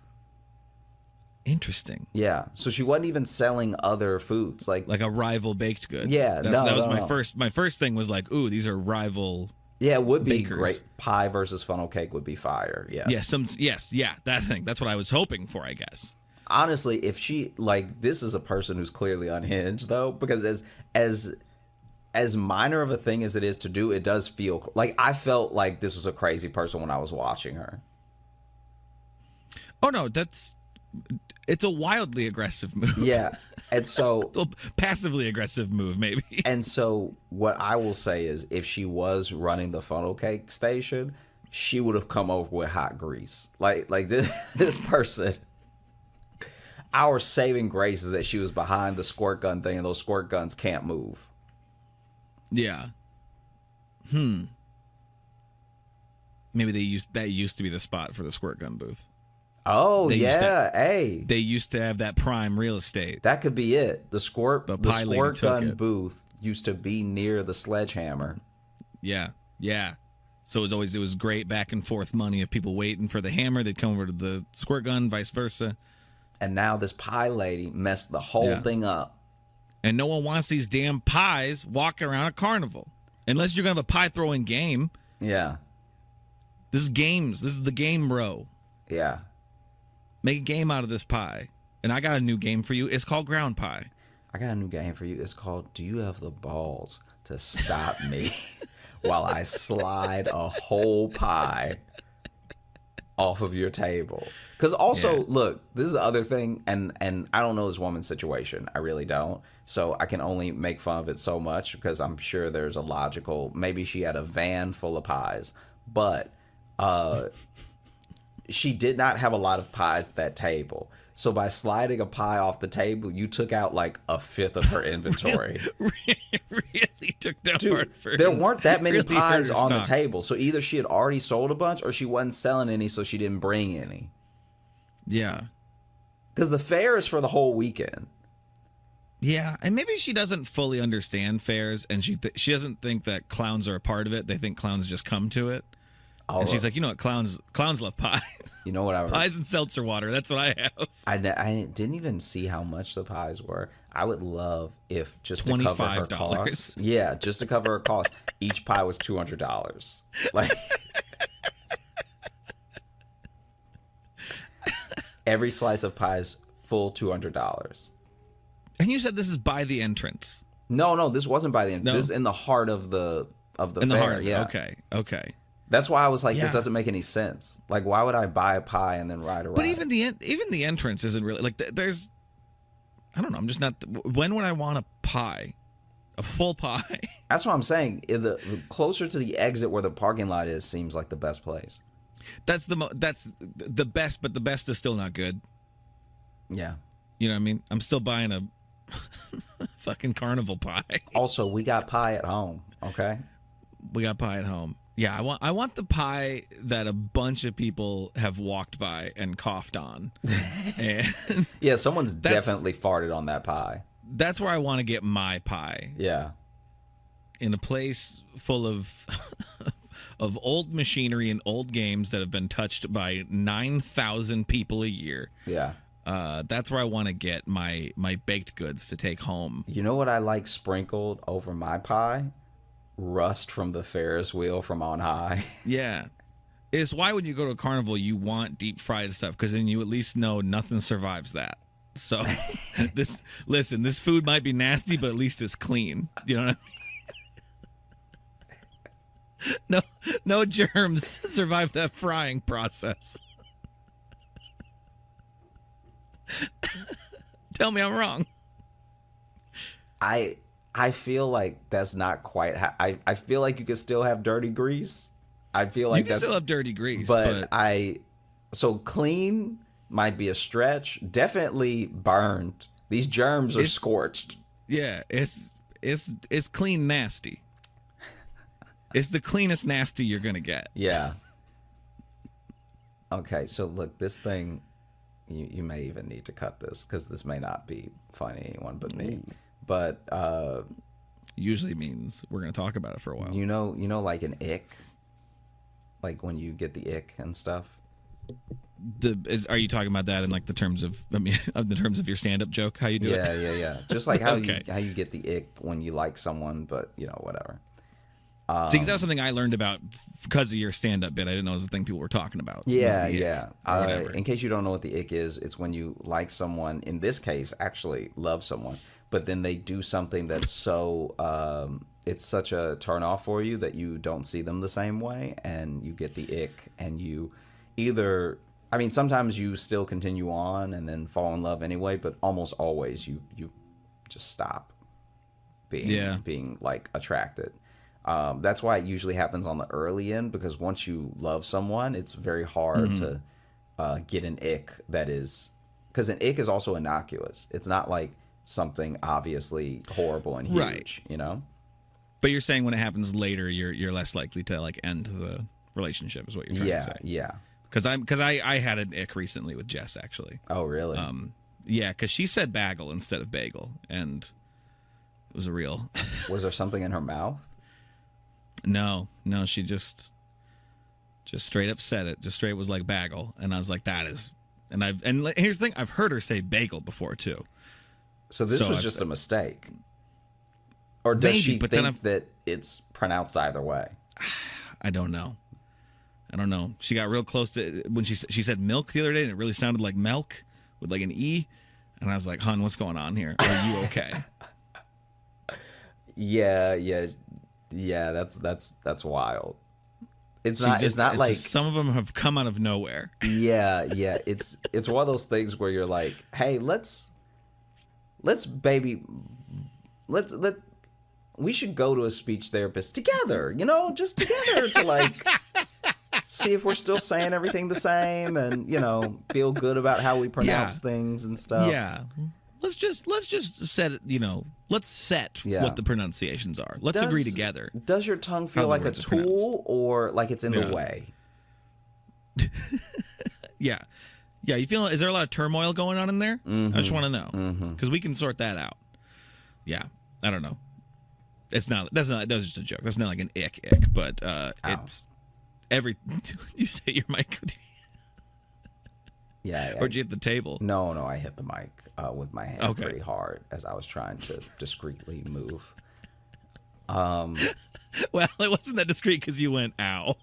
Interesting. Yeah, so she wasn't even selling other foods like Like a rival baked good. Yeah, that was no. my first thing was like, ooh, these are rival. yeah, it would be bakers. great. Pie versus funnel cake would be fire. Yes. Yeah, that thing. That's what I was hoping for, I guess. Honestly, if she like this is a person who's clearly unhinged though, because as as minor of a thing as it is to do, it does feel like I felt like this was a crazy person when I was watching her. Oh no, it's a wildly aggressive move. Yeah. And so Well, passively aggressive move, maybe. And so what I will say is if she was running the funnel cake station, she would have come over with hot grease. Like this person, our saving grace is that she was behind the squirt gun thing, and those squirt guns can't move. Yeah. Maybe that used to be the spot for the squirt gun booth. Oh, They used yeah. Hey, They used to have that prime real estate. that could be it. The squirt But Pie Lady took gun it. booth used to be near the sledgehammer. Yeah. So it was great back and forth money of people waiting for the hammer. They'd come over to the squirt gun, vice versa. And now this Pie Lady messed the whole Yeah. thing up. And no one wants these damn pies walking around a carnival. Unless you're going to have a pie throwing game. Yeah. This is games. This is the game row. Yeah. Make a game out of this pie. And I got a new game for you. It's called ground pie. I got a new game for you. It's called Do You Have the Balls to Stop Me While I Slide a Whole Pie Off of Your Table? Because also, Yeah. look, this is the other thing, and I don't know this woman's situation. I really don't. So I can only make fun of it so much because I'm sure there's a logical, maybe she had a van full of pies, but she did not have a lot of pies at that table. So by sliding a pie off the table, you took out like a fifth of her inventory. really took down Dude, part of her. there weren't that many really hurt pies her on the stock. table. So either she had already sold a bunch or she wasn't selling any, so she didn't bring any. Yeah. Because the fair is for the whole weekend. Yeah, and maybe she doesn't fully understand fairs, and she doesn't think that clowns are a part of it. They think clowns just come to it. And she's like, you know what, clowns love pie. You know what I Pies and seltzer water. That's what I have. I didn't even see how much the pies were. I would love if just to cover her $25. costs. Yeah, just to cover her costs, each pie was $200. Like every slice of pie is full $200. And you said this is by the entrance. No, this wasn't by the end. No? This is in the heart of the In fair. the heart of it. Yeah. Okay. That's why I was like, Yeah. this doesn't make any sense. Like, why would I buy a pie and then ride around? But even the entrance isn't really like there's. I don't know. I'm just not. When would I want a pie? A full pie? That's what I'm saying. The closer to the exit where the parking lot is seems like the best place. That's the best, but the best is still not good. Yeah. You know what I mean? I'm still buying a fucking carnival pie. Also, we got pie at home. Okay. We got pie at home. Yeah, I want the pie that a bunch of people have walked by and coughed on. And Yeah, someone's That's- definitely farted on that pie. that's where I want to get my pie. Yeah. In a place full of of old machinery and old games that have been touched by 9,000 people a year. Yeah. That's where I want to get my baked goods to take home. You know what I like sprinkled over my pie? Rust from the Ferris wheel from on high. Yeah. It's why when you go to a carnival, you want deep fried stuff because then you at least know nothing survives that. So this food might be nasty, but at least it's clean. You know what I mean? No germs survive that frying process. Tell me I'm wrong. I feel like that's not quite how I feel like you could still have dirty grease. I feel like You can that's still have dirty grease, but so clean might be a stretch. Definitely burned. These germs are It's- scorched. yeah, it's clean nasty. It's the cleanest nasty you're gonna get. Yeah. Okay, so look, this thing, you may even need to cut this because this may not be funny to anyone but me. But Usually means we're gonna talk about it for a while. you know, like an ick, like when you get the ick and stuff. Are you talking about that in like the terms of the terms of your stand-up joke? How you do it? Yeah. Just like how Okay. you get the ick when you like someone, but whatever. See, 'cause that was something I learned about because of your stand-up bit. I didn't know it was a thing people were talking about. was Yeah, the ick yeah. or whatever. In case you don't know what the ick is, it's when you like someone, in this case, actually love someone, but then they do something that's so it's such a turn off for you that you don't see them the same way, and you get the ick, and you either, I mean, sometimes you still continue on and then fall in love anyway, but almost always you just stop being like attracted. That's why it usually happens on the early end, because once you love someone, it's very hard to get an ick that is, because an ick is also innocuous. It's not like something obviously horrible and huge, Right. you know? But you're saying when it happens later, you're less likely to like end the relationship, is what you're trying to say. Yeah. Because I had an ick recently with Jess, actually. Oh, really? Yeah, because she said bagel instead of bagel, and it was a real. Was there something in her mouth? No, she just straight up said it. Just straight was like bagel, and I was like, that is. And here's the thing: I've heard her say bagel before too. So this was just a mistake, or does she think that it's pronounced either way? I don't know. She got real close to when she said milk the other day, and it really sounded like milk with like an E, and I was like, "Hun, what's going on here? Are you okay?" Yeah. That's wild. It's not like some of them have come out of nowhere. Yeah. It's one of those things where you're like, hey, we should go to a speech therapist together, just together to like see if we're still saying everything the same, and feel good about how we pronounce things and stuff. Yeah. Let's just set it, let's set what the pronunciations are. Let's agree together. Does your tongue feel like a tool or like it's in the way? Yeah. You feel, is there a lot of turmoil going on in there? I just want to know, because we can sort that out. Yeah. I don't know. That's was just a joke. That's not like an ick, but it's you say your mic. Yeah. Or did you hit the table? No, I hit the mic with my hand pretty hard as I was trying to discreetly move. Well, it wasn't that discreet because you went, ow.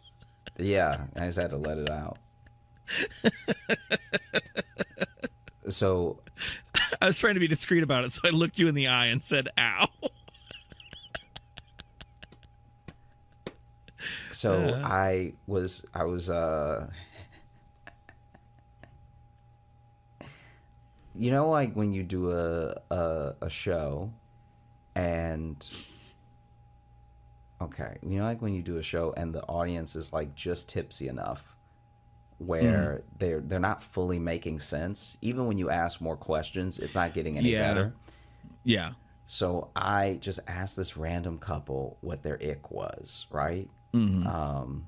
Yeah, I just had to let it out. So I was trying to be discreet about it, so I looked you in the eye and said, ow. So I was like when you do a show and like when you do a show and the audience is like just tipsy enough where they're not fully making sense. Even when you ask more questions, it's not getting any better. Yeah. So I just asked this random couple what their ick was, right? And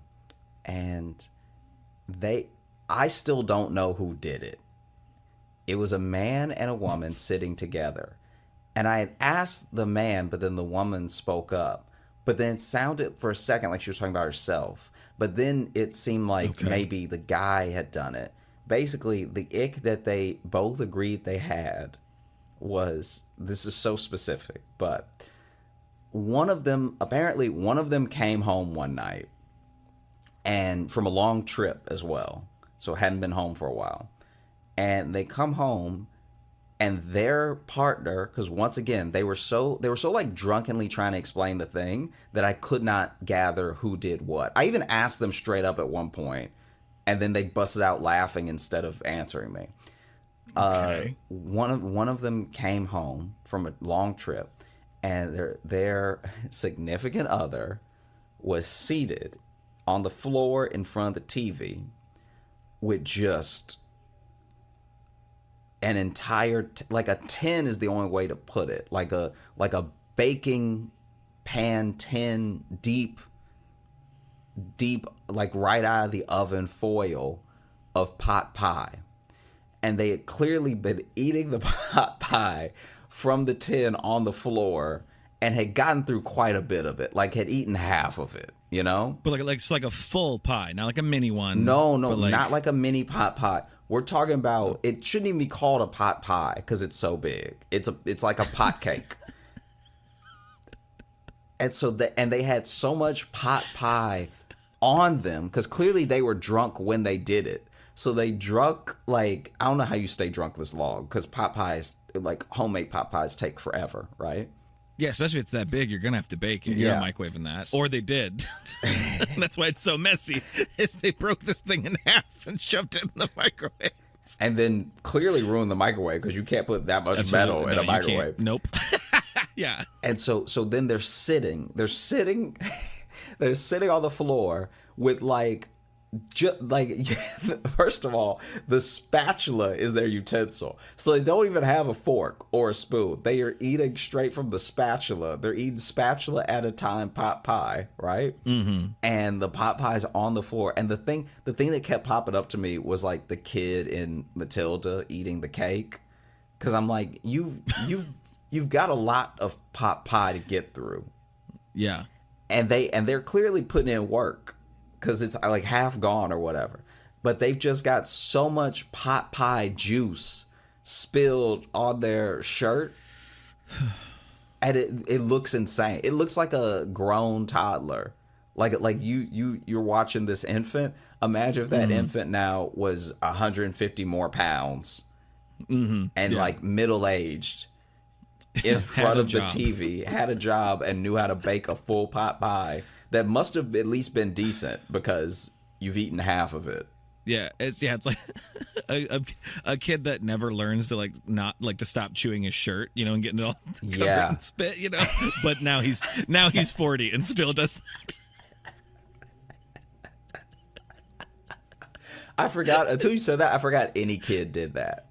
I still don't know who did it. It was a man and a woman sitting together. And I had asked the man, but then the woman spoke up. But then it sounded for a second like she was talking about herself. But then it seemed like maybe the guy had done it. Basically, the ick that they both agreed they had was, this is so specific, but one of them came home one night and from a long trip as well. So hadn't been home for a while. And they come home and their partner, because once again, they were so like drunkenly trying to explain the thing that I could not gather who did what. I even asked them straight up at one point, and then they busted out laughing instead of answering me. One of them came home from a long trip, and their significant other was seated on the floor in front of the TV with just an entire like a tin is the only way to put it, like a baking pan tin, deep like right out of the oven foil of pot pie. And they had clearly been eating the pot pie from the tin on the floor and had gotten through quite a bit of it, like had eaten half of it, But it's like a full pie, not like a mini one. No, not like a mini pot pie. We're talking about, it shouldn't even be called a pot pie because it's so big. It's like a pot cake. And so they had so much pot pie on them because clearly they were drunk when they did it. So they drunk, like, I don't know how you stay drunk this long because pot pies, like homemade pot pies, take forever, right? Yeah, especially if it's that big, you're gonna have to bake it. You're Yeah. not microwaving that, or they did. That's why it's so messy. Is they broke this thing in half and shoved it in the microwave. And then clearly ruined the microwave because you can't put that much Absolutely. metal in No, a you can't. microwave. Nope. Yeah. And so then they're sitting they're sitting on the floor with like first of all, the spatula is their utensil. So they don't even have a fork or a spoon. They are eating straight from the spatula. They're eating spatula at a time pot pie, right? Mm-hmm. And the pot pie's on the floor. And the thing that kept popping up to me was like the kid in Matilda eating the cake. Cause I'm like, you've got a lot of pot pie to get through. Yeah. And they're clearly putting in work because it's like half gone or whatever. But they've just got so much pot pie juice spilled on their shirt. And it looks insane. It looks like a grown toddler. Like you're watching this infant. Imagine if that infant now was 150 more pounds and like middle-aged in front of the TV, had a job and knew how to bake a full pot pie that must have at least been decent because you've eaten half of it. Yeah, it's like a kid that never learns to to stop chewing his shirt, and getting it all covered in spit, But now he's 40 and still does that. I forgot until you said that. I forgot any kid did that.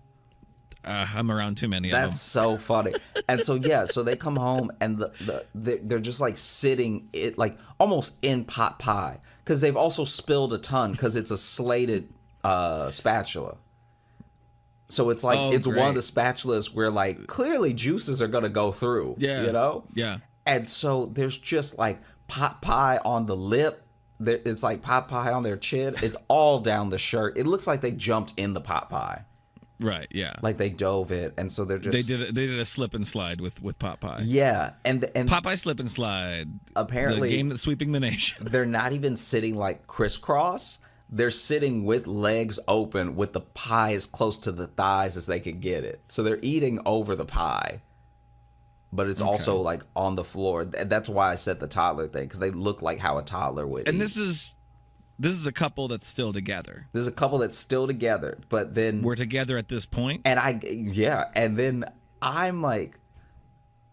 I'm around too many of them. That's so funny. And so so they come home and they're just like sitting like almost in pot pie because they've also spilled a ton because it's a slated spatula. So it's like it's great. one of the spatulas where like clearly juices are gonna go through. Yeah. Yeah. And so there's just like pot pie on the lip. It's like pot pie on their chin. It's all down the shirt. It looks like they jumped in the pot pie. Right, yeah. Like they dove it, and so they're just they did a slip and slide with pot pie. Yeah, and Popeye slip and slide. Apparently, the game that's sweeping the nation. They're not even sitting like crisscross. They're sitting with legs open, with the pie as close to the thighs as they could get it. So they're eating over the pie, but it's also like on the floor. That's why I said the toddler thing because they look like how a toddler would. And eat. This is a couple that's still together. There's a couple that's still together, but then we're together at this point. And and then I'm like,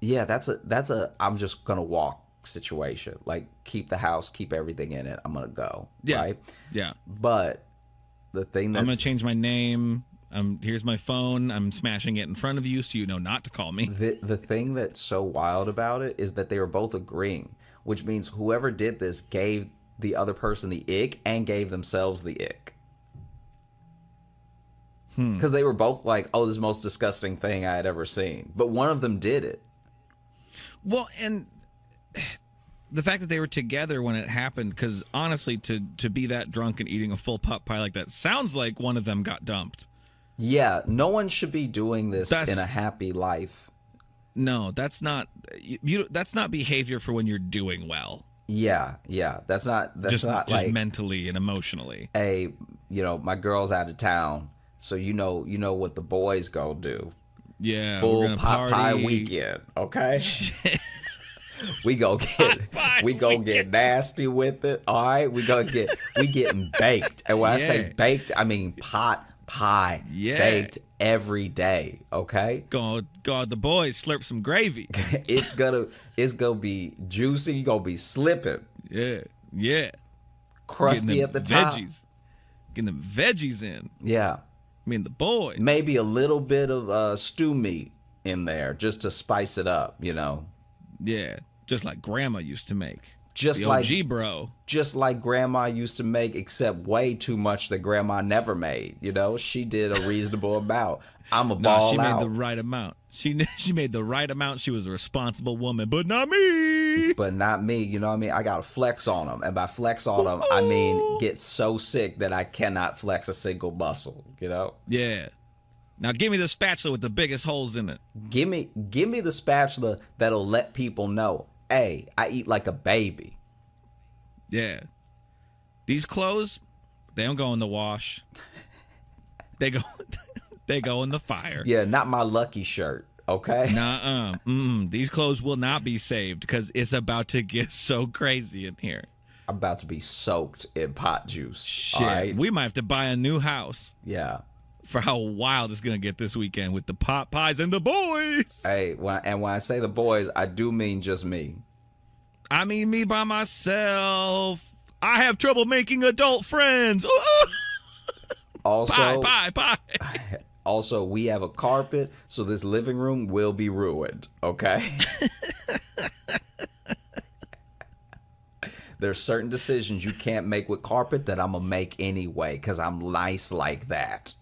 that's a I'm just gonna walk situation. Like keep the house, keep everything in it. I'm gonna go. Yeah. Right? Yeah. But the thing that's I'm gonna change my name. Here's my phone. I'm smashing it in front of you so you know not to call me. The thing that's so wild about it is that they were both agreeing, which means whoever did this gave the other person the ick and gave themselves the ick. Because they were both like, oh, this is the most disgusting thing I had ever seen. But one of them did it. Well, and the fact that they were together when it happened, because honestly, to be that drunk and eating a full pot pie like that sounds like one of them got dumped. Yeah, no one should be doing this in a happy life. No, that's not that's not behavior for when you're doing well. Yeah, that's not just like mentally and emotionally. Hey, my girl's out of town, so you know what the boys go do. Yeah, full pot pie weekend, okay? we go get nasty with it. All right, we getting baked, and when I say baked, I mean pot pie, baked every day. Okay, God, the boys slurp some gravy. it's gonna be juicy. You gonna be slipping. Yeah, crusty at the top. Getting them veggies in. Yeah, I mean the boys. Maybe a little bit of stew meat in there just to spice it up. Yeah, just like Grandma used to make. Just the like OG bro. Just like Grandma used to make, except way too much that Grandma never made. She did a reasonable amount. I'm a ball out. She made the right amount. She made the right amount. She was a responsible woman, but not me. But not me. You know what I mean? I got to flex on them. And by flex on them, I mean get so sick that I cannot flex a single muscle, Yeah. Now give me the spatula with the biggest holes in it. Give me the spatula that'll let people know, hey, I eat like a baby. Yeah. These clothes, they don't go in the wash. They go in the fire. Yeah, not my lucky shirt. Okay. Nuh-uh. These clothes will not be saved because it's about to get so crazy in here. I'm about to be soaked in pot juice. Shit. All right. We might have to buy a new house Yeah. for how wild it's going to get this weekend with the pot pies and the boys. Hey, when I say the boys, I do mean just me. I mean, me by myself. I have trouble making adult friends. Ooh. Also, Pie. also, we have a carpet, so this living room will be ruined. Okay. There's certain decisions you can't make with carpet that I'm gonna make anyway, because I'm nice like that.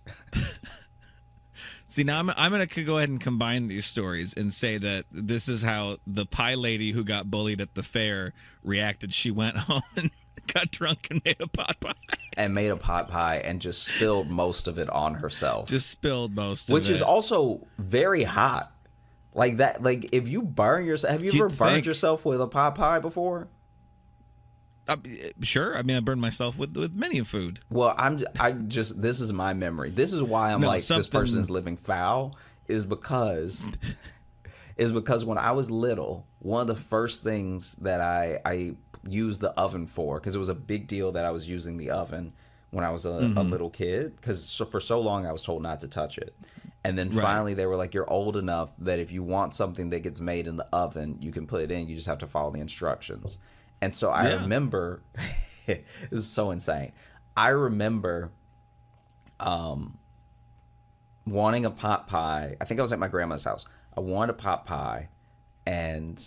See, now I'm going to go ahead and combine these stories and say that this is how the pie lady who got bullied at the fair reacted. She went home and got drunk and made a pot pie. And made a pot pie and just spilled most of it on herself. Just spilled most of it. Which is also very hot. Like that, like if you burn yourself, have you ever burned yourself with a pot pie before? Sure. I mean, I burned myself with many food. Well, this is my memory. This is why I'm this person is living foul is because when I was little, one of the first things that I used the oven for, because it was a big deal that I was using the oven when I was a little kid, because for so long I was told not to touch it. And then finally they were like, you're old enough that if you want something that gets made in the oven, you can put it in. You just have to follow the instructions. And so I remember, this is so insane. I remember wanting a pot pie. I think I was at my grandma's house. I wanted a pot pie, and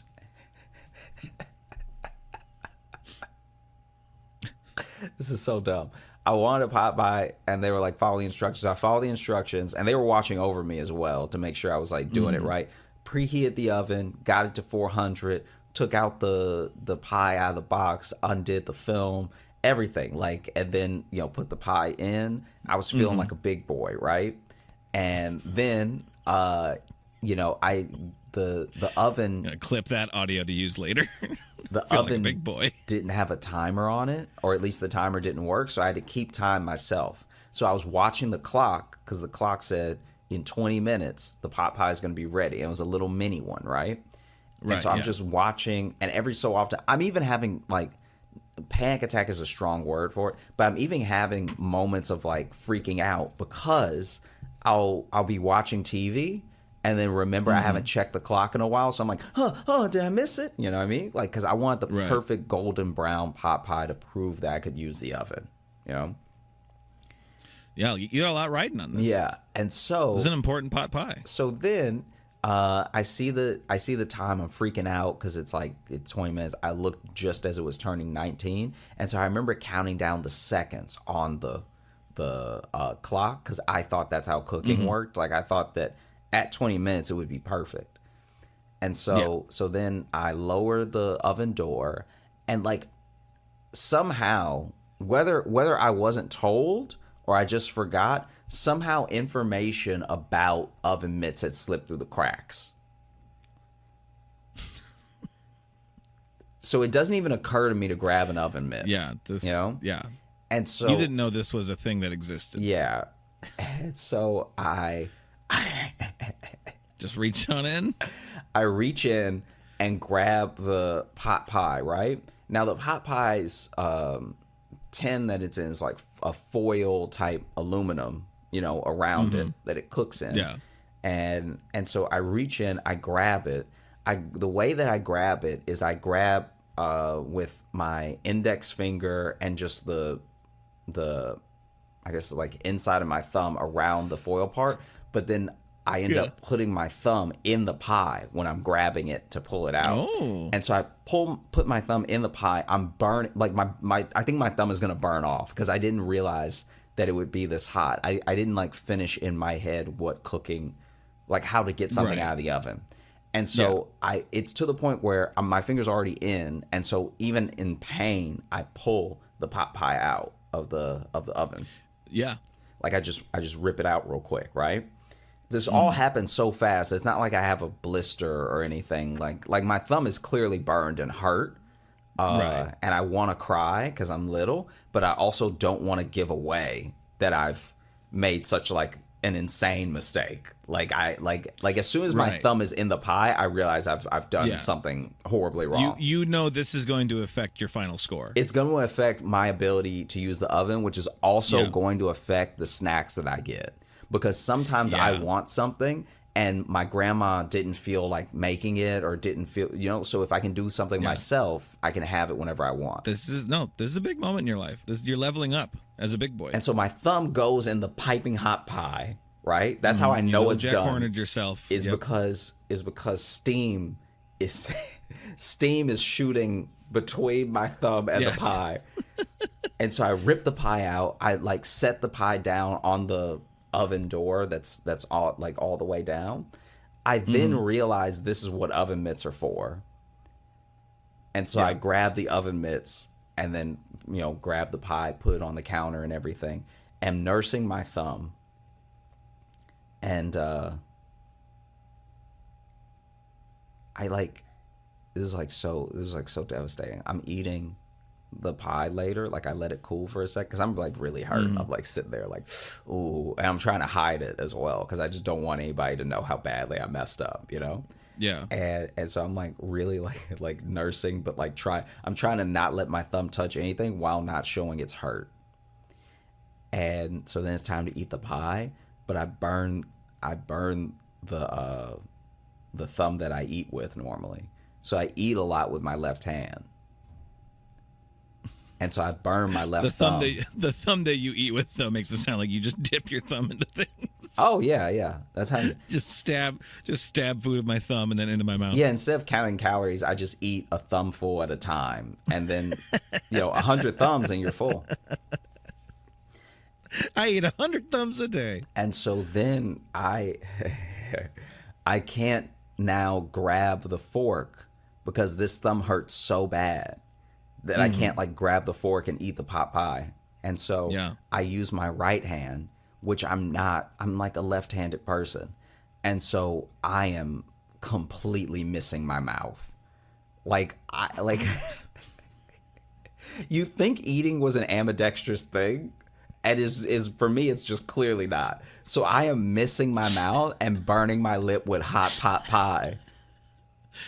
this is so dumb. I wanted a pot pie, and they were like, follow the instructions. I followed the instructions, and they were watching over me as well to make sure I was like doing it right. Preheated the oven, got it to 400. Took out the pie out of the box, undid the film, everything, like, and then put the pie in. I was feeling like a big boy, right? And then the oven. Gonna clip that audio to use later. The oven like a big boy didn't have a timer on it, or at least the timer didn't work, so I had to keep time myself. So I was watching the clock because the clock said in 20 minutes the pot pie is going to be ready. And it was a little mini one, right? And so I'm just watching, and every so often, I'm even having, like, panic attack is a strong word for it, but I'm even having moments of, like, freaking out because I'll be watching TV and then remember I haven't checked the clock in a while, so I'm like, did I miss it? You know what I mean? Like, because I want the perfect golden brown pot pie to prove that I could use the oven, Yeah, you got a lot riding on this. Yeah, and so... This is an important pot pie. So then... I see the time. I'm freaking out because it's 20 minutes. I looked just as it was turning 19, and so I remember counting down the seconds on the clock because I thought that's how cooking worked. Like I thought that at 20 minutes it would be perfect. And so then I lower the oven door, and like somehow whether I wasn't told or I just forgot. Somehow information about oven mitts had slipped through the cracks. So it doesn't even occur to me to grab an oven mitt. Yeah. Yeah. And so... You didn't know this was a thing that existed. Yeah. And so I... Just reach on in? I reach in and grab the pot pie, right? Now the pot pie's tin that it's in is like a foil type aluminum, around it that it cooks in. Yeah. And so I reach in, I grab it. The way that I grab it is I grab with my index finger and just the I guess like inside of my thumb around the foil part, but then I end up putting my thumb in the pie when I'm grabbing it to pull it out. Oh. And so I put my thumb in the pie. I'm burning, like I think my thumb is going to burn off because I didn't realize that it would be this hot. I didn't like finish in my head what cooking, like how to get something out of the oven. And so it's to the point where my finger's already in. And so even in pain, I pull the pot pie out of the oven. Yeah. Like I just rip it out real quick, right? This all happens so fast. It's not like I have a blister or anything. Like my thumb is clearly burned and hurt. And I want to cry because I'm little, but I also don't want to give away that I've made such like an insane mistake. Like as soon as my Right. thumb is in the pie, I realize I've done Yeah. something horribly wrong. You know this is going to affect your final score. It's going to affect my ability to use the oven, which is also Yeah. going to affect the snacks that I get. Because sometimes I Yeah. want something and my grandma didn't feel like making it or didn't feel, so if I can do something myself, I can have it whenever I want. This is a big moment in your life. You're leveling up as a big boy. And so my thumb goes in the piping hot pie, right? That's how I know little it's Jack done. Hornered yourself. Is Yep. because steam is steam is shooting between my thumb and Yes. the pie. And so I rip the pie out. I like set the pie down on the oven door that's all like all the way down. I then realized this is what oven mitts are for. And so I grab the oven mitts and then, grab the pie, put it on the counter and everything. Am nursing my thumb. And this is so devastating. I'm eating the pie later, like I let it cool for a sec because I'm like really hurt. I'm like sitting there like, ooh, and I'm trying to hide it as well because I just don't want anybody to know how badly I messed up, Yeah. And so I'm like really like nursing, but I'm trying to not let my thumb touch anything while not showing it's hurt. And so then it's time to eat the pie, but I burn the thumb that I eat with normally. So I eat a lot with my left hand. And so I burn my left thumb. The thumb that you eat with though makes it sound like you just dip your thumb into things. Oh yeah. That's how just stab food with my thumb and then into my mouth. Yeah, instead of counting calories, I just eat a thumbful at a time. And then 100 thumbs and you're full. I eat 100 thumbs a day. And so then I can't now grab the fork because this thumb hurts so bad that I can't like grab the fork and eat the pot pie. And so I use my right hand, which I'm like a left-handed person. And so I am completely missing my mouth. You think eating was an ambidextrous thing? And is for me, it's just clearly not. So I am missing my mouth and burning my lip with hot pot pie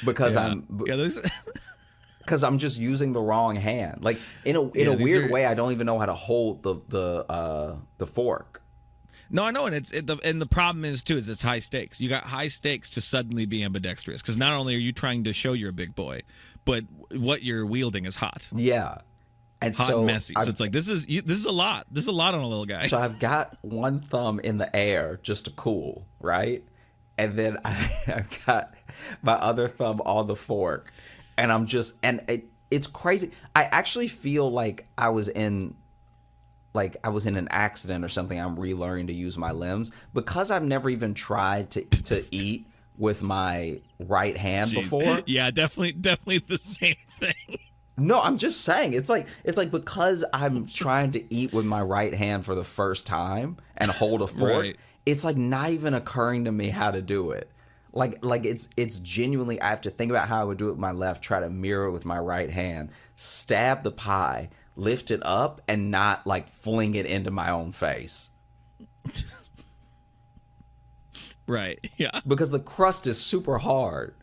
because because I'm just using the wrong hand. Like in a weird way, I don't even know how to hold the fork. No, I know, and the problem is too is it's high stakes. You got high stakes to suddenly be ambidextrous because not only are you trying to show you're a big boy, but what you're wielding is hot. Yeah. And hot so and messy. So it's like this is a lot. This is a lot on a little guy. So I've got one thumb in the air just to cool, right? And then I've got my other thumb on the fork, and I'm just it's crazy. I actually feel like I was in an accident or something. I'm relearning to use my limbs because I've never even tried to eat with my right hand before. Yeah, definitely the same thing. No, I'm just saying it's like because I'm trying to eat with my right hand for the first time and hold a fork, Right. It's like not even occurring to me how to do it. Like it's genuinely I have to think about how I would do it with my left, try to mirror it with my right hand, stab the pie, lift it up, and not like fling it into my own face. Right. Yeah. Because the crust is super hard.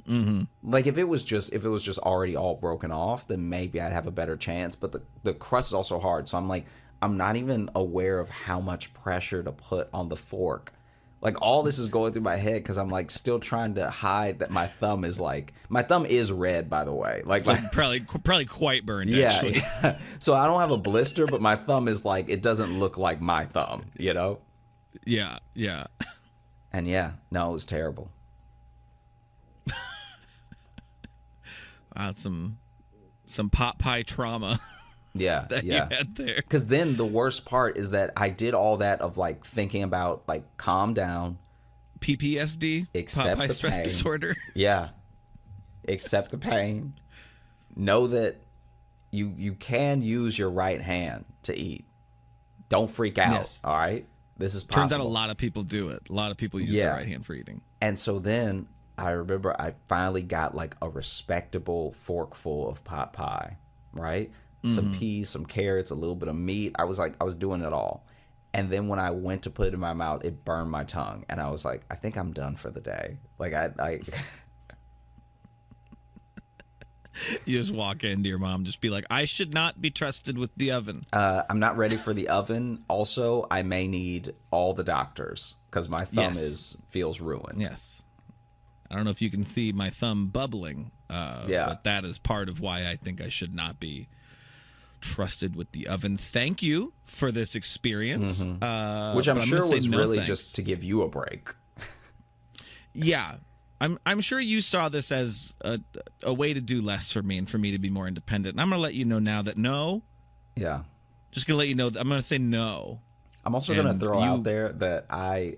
Mm-hmm. Like if it was just already all broken off, then maybe I'd have a better chance. But the crust is also hard, so I'm not even aware of how much pressure to put on the fork. Like all this is going through my head because I'm like still trying to hide that my thumb is red, by the way. Like probably quite burned. yeah, Actually. yeah. So I don't have a blister, but my thumb is like it doesn't look like my thumb, Yeah. And yeah, no, it was terrible. Some pot pie trauma Yeah, that yeah. you had there. Because then the worst part is that I did all that of like thinking about like calm down, PTSD, Accept pot pie the stress pain. disorder. yeah, accept the pain, know that you can use your right hand to eat. Don't freak out. Yes. All right, this is possible. Turns out a lot of people do it. A lot of people use their right hand for eating. And so then I remember I finally got like a respectable forkful of pot pie, right? Some peas, some carrots, a little bit of meat. I was doing it all. And then when I went to put it in my mouth, it burned my tongue. And I was like, I think I'm done for the day. Like, I You just walk into your mom, just be like, I should not be trusted with the oven. I'm not ready for the oven. Also, I may need all the doctors because my thumb feels ruined. Yes. I don't know if you can see my thumb bubbling. But that is part of why I think I should not be trusted with the oven. Thank you for this experience. Which I'm sure was really just to give you a break. Yeah. I'm sure you saw this as a way to do less for me and for me to be more independent. And I'm going to let you know now that no. Yeah. Just going to let you know that I'm going to say no. I'm also going to throw out there that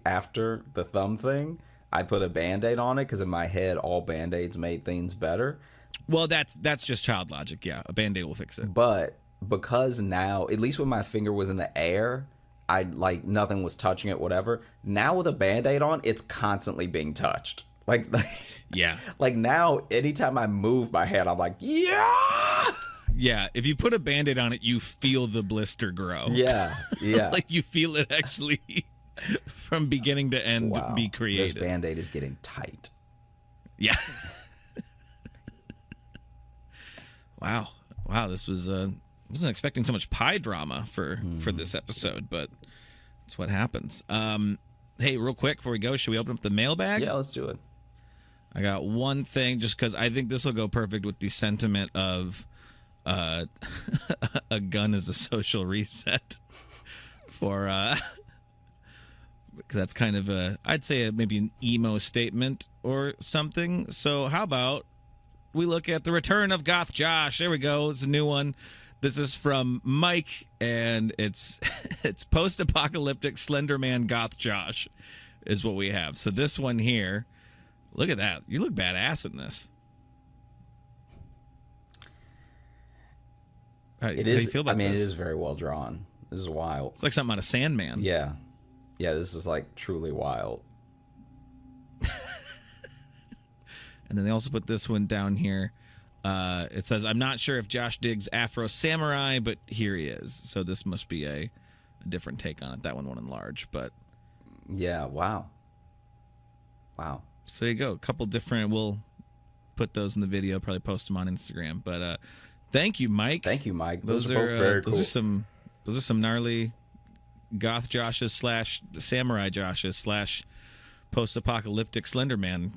after the thumb thing, I put a Band-Aid on it because in my head, all Band-Aids made things better. Well, that's just child logic. Yeah, a Band-Aid will fix it. But because now, at least when my finger was in the air, nothing was touching it, whatever. Now with a Band-Aid on, it's constantly being touched. Yeah. Like now, anytime I move my hand, I'm like, yeah. Yeah, if you put a Band-Aid on it, you feel the blister grow. Yeah. Like you feel it actually from beginning to end be created. This Band-Aid is getting tight. Yeah. Wow. This was wasn't expecting so much pie drama for this episode, but that's what happens. Hey, real quick before we go, should we open up the mailbag? Yeah, let's do it. I got one thing just because I think this will go perfect with the sentiment of a gun is a social reset for because that's kind of I'd say maybe an emo statement or something. So how about we look at the return of Goth Josh? There we go. It's a new one. This is from Mike, and it's post-apocalyptic Slender Man Goth Josh is what we have. So this one here, look at that. You look badass in this. How do you feel about this? It is very well drawn. This is wild. It's like something out of Sandman. Yeah. Yeah, this is like truly wild. And then they also put this one down here. It says, I'm not sure if Josh digs Afro Samurai, but here he is. So this must be a different take on it. That one in large, but yeah, wow. So there you go. A couple different. We'll put those in the video. Probably post them on Instagram. But thank you, Mike. Thank you, Mike. Those are both very cool. Those are some gnarly Goth Joshes / Samurai Joshes / post-apocalyptic Slenderman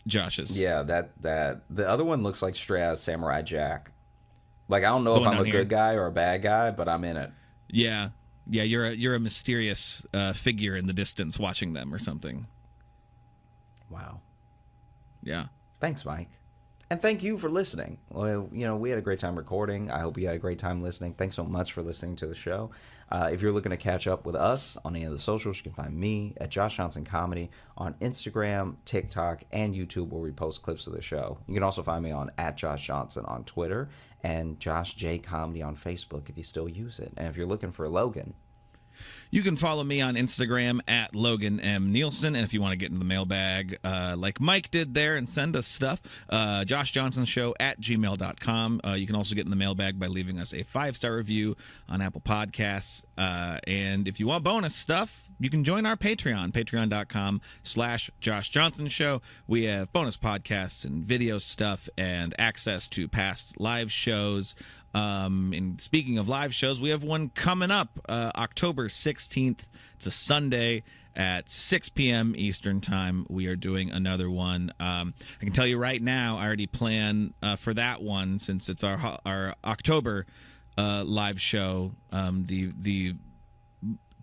Joshes. Yeah, that the other one looks like straight out of Samurai Jack. Like I don't know if I'm a good guy or a bad guy, but I'm in it. Yeah, you're a mysterious figure in the distance watching them or something. Wow. Yeah. Thanks, Mike. And thank you for listening. Well, we had a great time recording. I hope you had a great time listening. Thanks so much for listening to the show. If you're looking to catch up with us on any of the socials, you can find me at Josh Johnson Comedy on Instagram, TikTok, and YouTube, where we post clips of the show. You can also find me on @JoshJohnson on Twitter and Josh J Comedy on Facebook if you still use it. And if you're looking for Logan, you can follow me on Instagram at Logan M. Nielsen. And if you want to get into the mailbag like Mike did there and send us stuff, joshjohnsonshow @gmail.com. You can also get in the mailbag by leaving us a 5-star review on Apple Podcasts. And if you want bonus stuff, you can join our Patreon, patreon.com/JoshJohnsonShow. We have bonus podcasts and video stuff and access to past live shows. And speaking of live shows, we have one coming up October 16th. It's a Sunday at 6 p.m. Eastern time. We are doing another one. I can tell you right now, I already plan for that one since it's our October live show. The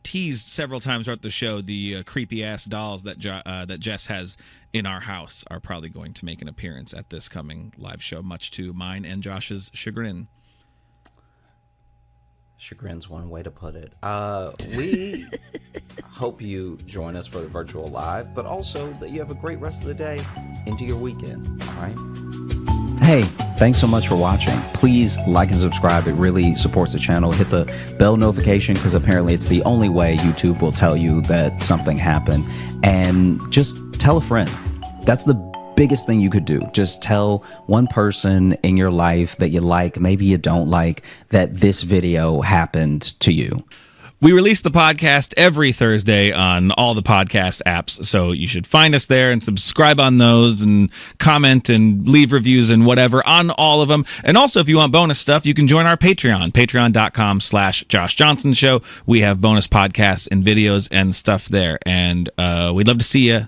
teased several times throughout the show, the creepy ass dolls that Jess has in our house are probably going to make an appearance at this coming live show, much to mine and Josh's chagrin. Chagrin's one way to put it. We hope you join us for the virtual live, but also that you have a great rest of the day into your weekend. All right. Hey, thanks so much for watching. Please like and subscribe. It really supports the channel. Hit the bell notification because apparently it's the only way YouTube will tell you that something happened. And just tell a friend. That's the biggest thing you could do. Just tell one person in your life that you like, maybe you don't like, that this video happened to you. We release the podcast every Thursday on all the podcast apps, so you should find us there and subscribe on those and comment and leave reviews and whatever on all of them. And also, if you want bonus stuff, you can join our Patreon, patreon.com/Josh Johnson Show. We have bonus podcasts and videos and stuff there, and we'd love to see you.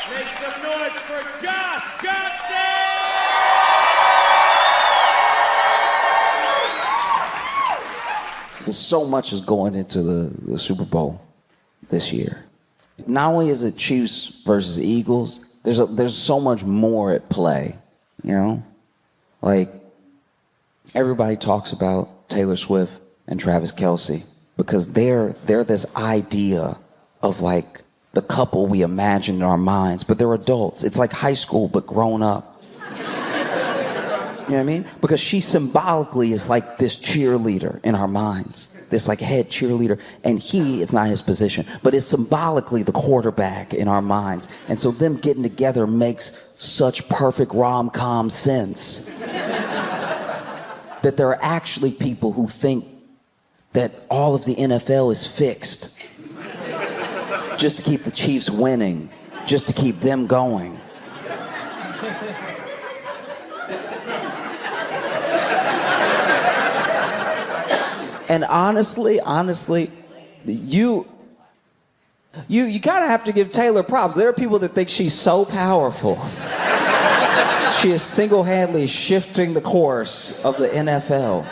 Make some noise for Josh Johnson! So much is going into the Super Bowl this year. Not only is it Chiefs versus Eagles, there's so much more at play, you know? Like, everybody talks about Taylor Swift and Travis Kelce because they're this idea of like the couple we imagine in our minds, but they're adults. It's like high school, but grown up. You know what I mean? Because she symbolically is like this cheerleader in our minds, this like head cheerleader, and it's not his position, but it's symbolically the quarterback in our minds. And so them getting together makes such perfect rom-com sense that there are actually people who think that all of the NFL is fixed just to keep the Chiefs winning, just to keep them going. And honestly, you kind of have to give Taylor props. There are people that think she's so powerful. She is single-handedly shifting the course of the NFL.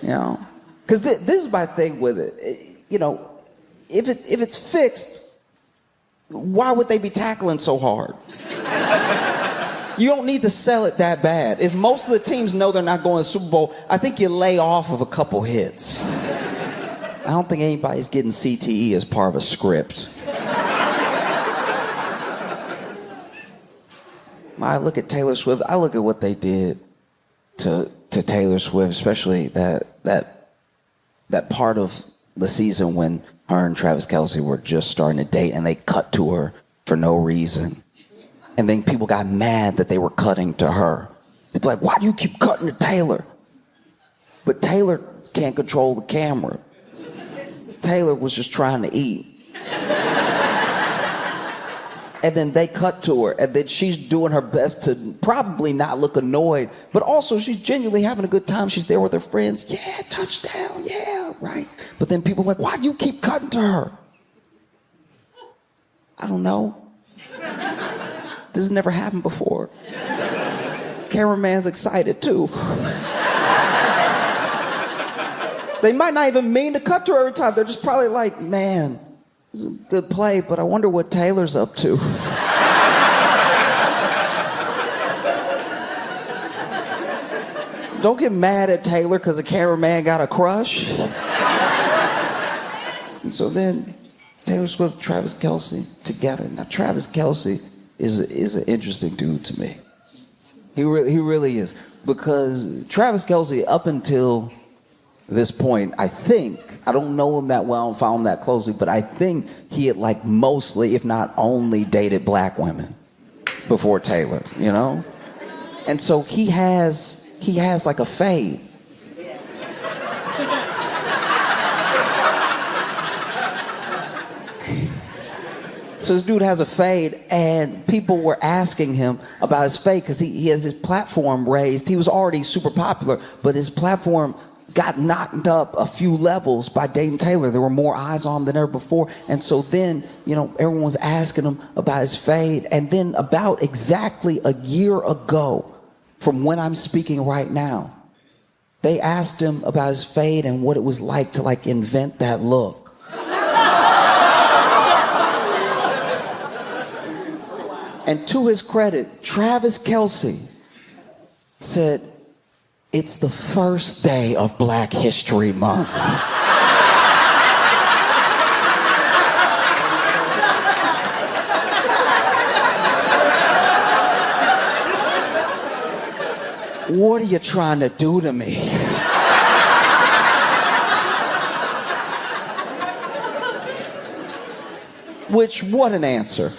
You know, because this is my thing with it. You know, if it's fixed, why would they be tackling so hard? You don't need to sell it that bad. If most of the teams know they're not going to the Super Bowl, I think you lay off of a couple hits. I don't think anybody's getting CTE as part of a script. I look at Taylor Swift, I look at what they did to Taylor Swift, especially that part of the season when her and Travis Kelce were just starting to date and they cut to her for no reason. And then people got mad that they were cutting to her. They'd be like, why do you keep cutting to Taylor? But Taylor can't control the camera. Taylor was just trying to eat. And then they cut to her, and then she's doing her best to probably not look annoyed, but also she's genuinely having a good time. She's there with her friends. Yeah, touchdown, yeah, right. But then people are like, why do you keep cutting to her? I don't know. This has never happened before. Cameraman's excited too. They might not even mean to cut to her every time. They're just probably like, man, this is a good play, but I wonder what Taylor's up to. Don't get mad at Taylor because the cameraman got a crush. And so then Taylor Swift, Travis Kelce together. Now Travis Kelce is an interesting dude to me. He really is. Because Travis Kelce, up until this point, I don't know him that well and follow him that closely, but I think he had like mostly, if not only, dated black women before Taylor, you know? And so he has like a fade. So this dude has a fade, and people were asking him about his fade because he has his platform raised. He was already super popular, but his platform got knocked up a few levels by dating Taylor. There were more eyes on him than ever before. And so then, you know, everyone was asking him about his fade. And then about exactly a year ago, from when I'm speaking right now, they asked him about his fade and what it was like to like invent that look. And to his credit, Travis Kelce said, it's the first day of Black History Month. What are you trying to do to me? Which, what an answer.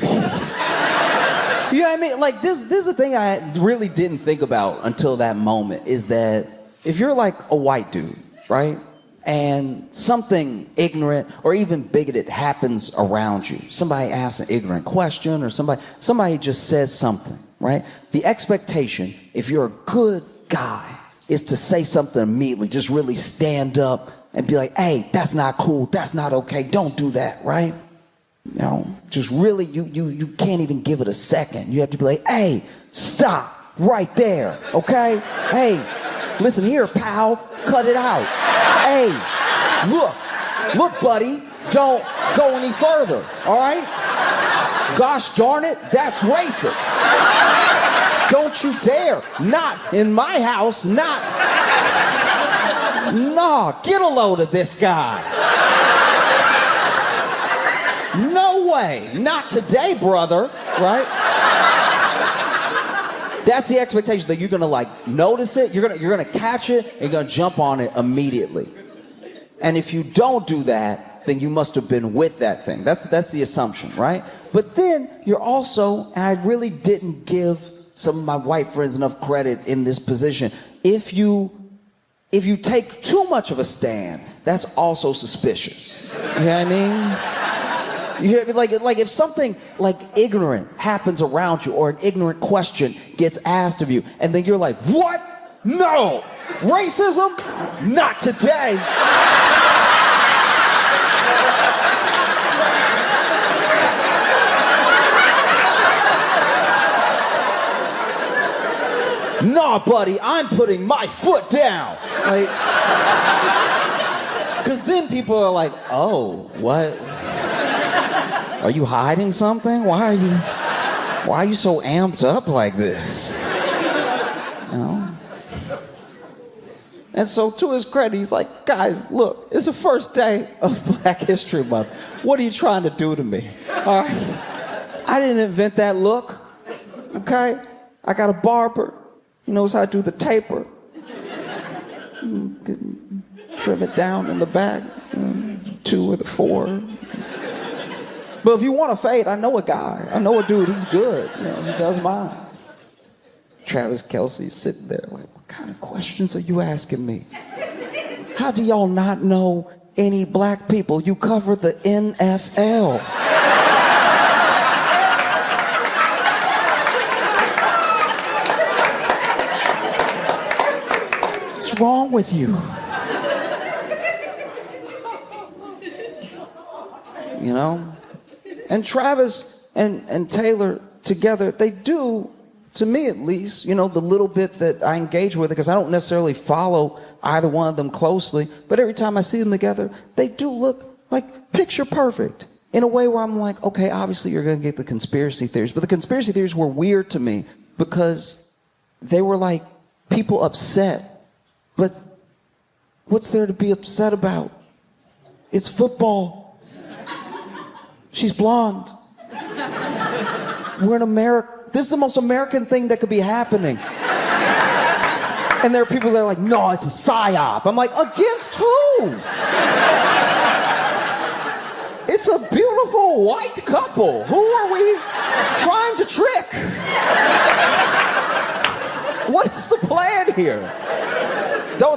You know what I mean? Like this is the thing I really didn't think about until that moment, is that if you're like a white dude, right? And something ignorant or even bigoted happens around you. Somebody asks an ignorant question, or somebody just says something, right? The expectation, if you're a good guy, is to say something immediately, just really stand up and be like, hey, that's not cool, that's not okay, don't do that, right? You know, just really, you can't even give it a second. You have to be like, hey, stop right there, okay? Hey, listen here, pal, cut it out. Hey, look, buddy, don't go any further, all right? Gosh darn it, that's racist. Don't you dare, not in my house, not. Nah, get a load of this guy. No way, not today, brother, right? That's the expectation, that you're gonna like notice it, you're gonna catch it, and you're gonna jump on it immediately. And if you don't do that, then you must have been with that thing. That's the assumption, right? But then you're also, and I really didn't give some of my white friends enough credit in this position. If you take too much of a stand, that's also suspicious. You know what I mean? You hear, like if something like ignorant happens around you, or an ignorant question gets asked of you, and then you're like, what? No! Racism? Not today! Nah, buddy, I'm putting my foot down. Like, because then people are like, oh, what? Are you hiding something? Why are you so amped up like this? You know? And so to his credit, he's like, guys, look, it's the first day of Black History Month. What are you trying to do to me? All right? I didn't invent that look, okay? I got a barber. He knows how to do the taper. Trim it down in the back, 2 or the 4. But if you want to fade, I know a guy. I know a dude, he's good. You know, he does mine. Travis Kelce's sitting there like, what kind of questions are you asking me? How do y'all not know any black people? You cover the NFL. What's wrong with you? You know? And Travis and Taylor together, they do, to me at least, you know, the little bit that I engage with, because I don't necessarily follow either one of them closely, but every time I see them together, they do look like picture perfect in a way where I'm like, okay, obviously you're going to get the conspiracy theories, but the conspiracy theories were weird to me because they were like people upset. But what's there to be upset about? It's football. She's blonde. We're in America. This is the most American thing that could be happening. And there are people that are like, no, it's a psyop. I'm like, against who? It's a beautiful white couple. Who are we trying to trick? What is the plan here?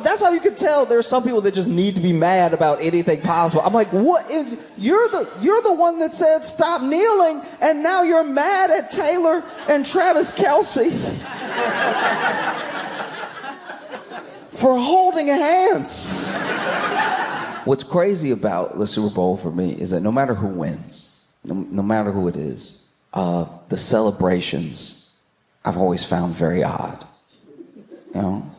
That's how you can tell there's some people that just need to be mad about anything possible. I'm like, what? You're the one that said stop kneeling, and now you're mad at Taylor and Travis Kelce for holding hands. What's crazy about the Super Bowl for me is that no matter who wins, no matter who it is, the celebrations I've always found very odd. You know?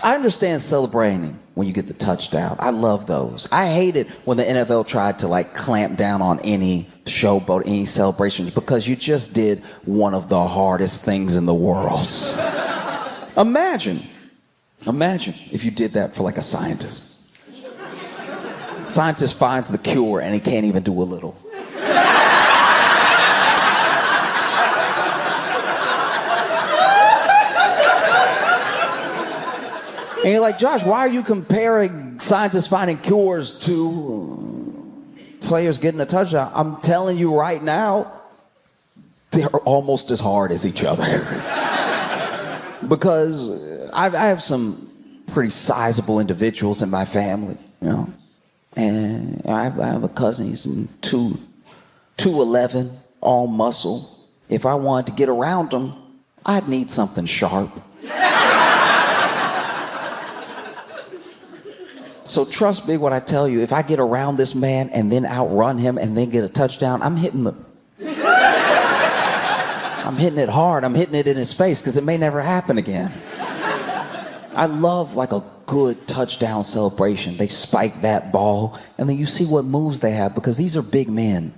I understand celebrating when you get the touchdown. I love those. I hated when the NFL tried to like clamp down on any showboat, any celebrations, because you just did one of the hardest things in the world. Imagine if you did that for like a scientist. Scientist finds the cure and he can't even do a little. And you're like, Josh, why are you comparing scientists finding cures to players getting a touchdown? I'm telling you right now, they're almost as hard as each other. Because I have some pretty sizable individuals in my family, you know. And I have a cousin, he's 2'11", all muscle. If I wanted to get around him, I'd need something sharp. So trust me when I tell you, if I get around this man and then outrun him and then get a touchdown, I'm hitting it hard. I'm hitting it in his face because it may never happen again. I love like a good touchdown celebration. They spike that ball and then you see what moves they have because these are big men.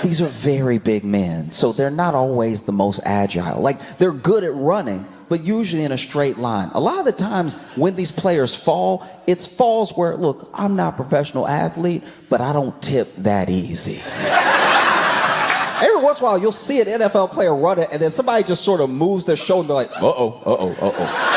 These are very big men. So they're not always the most agile. Like they're good at running, but usually in a straight line. A lot of the times when these players fall, it's falls where, look, I'm not a professional athlete, but I don't tip that easy. Every once in a while, you'll see an NFL player run it, and then somebody just sort of moves their shoulder like, uh-oh, uh-oh, uh-oh.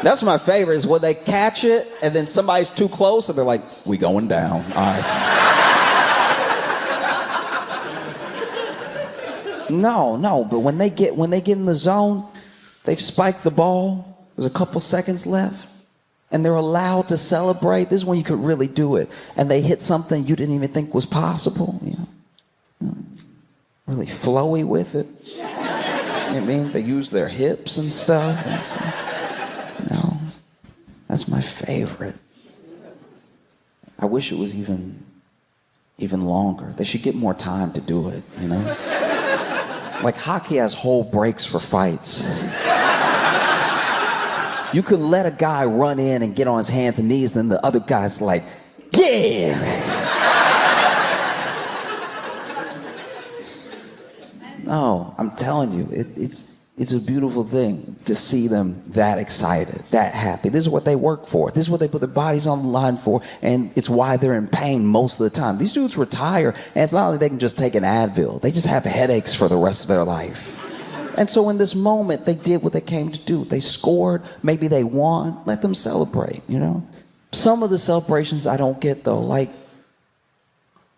That's my favorite, is when they catch it, and then somebody's too close, and they're like, we going down. All right. No, but when they get in the zone, they've spiked the ball, there's a couple seconds left, and they're allowed to celebrate. This is when you could really do it. And they hit something you didn't even think was possible, you know. Really flowy with it. You know what I mean? They use their hips and stuff. And so, no, that's my favorite. I wish it was even longer. They should get more time to do it, you know? Like hockey has whole breaks for fights. You could let a guy run in and get on his hands and knees, and then the other guy's like, yeah! No, I'm telling you, it's a beautiful thing to see them that excited, that happy. This is what they work for. This is what they put their bodies on the line for, and it's why they're in pain most of the time. These dudes retire, and it's not like they can just take an Advil. They just have headaches for the rest of their life. And so in this moment, they did what they came to do. They scored, maybe they won. Let them celebrate, you know? Some of the celebrations I don't get, though, like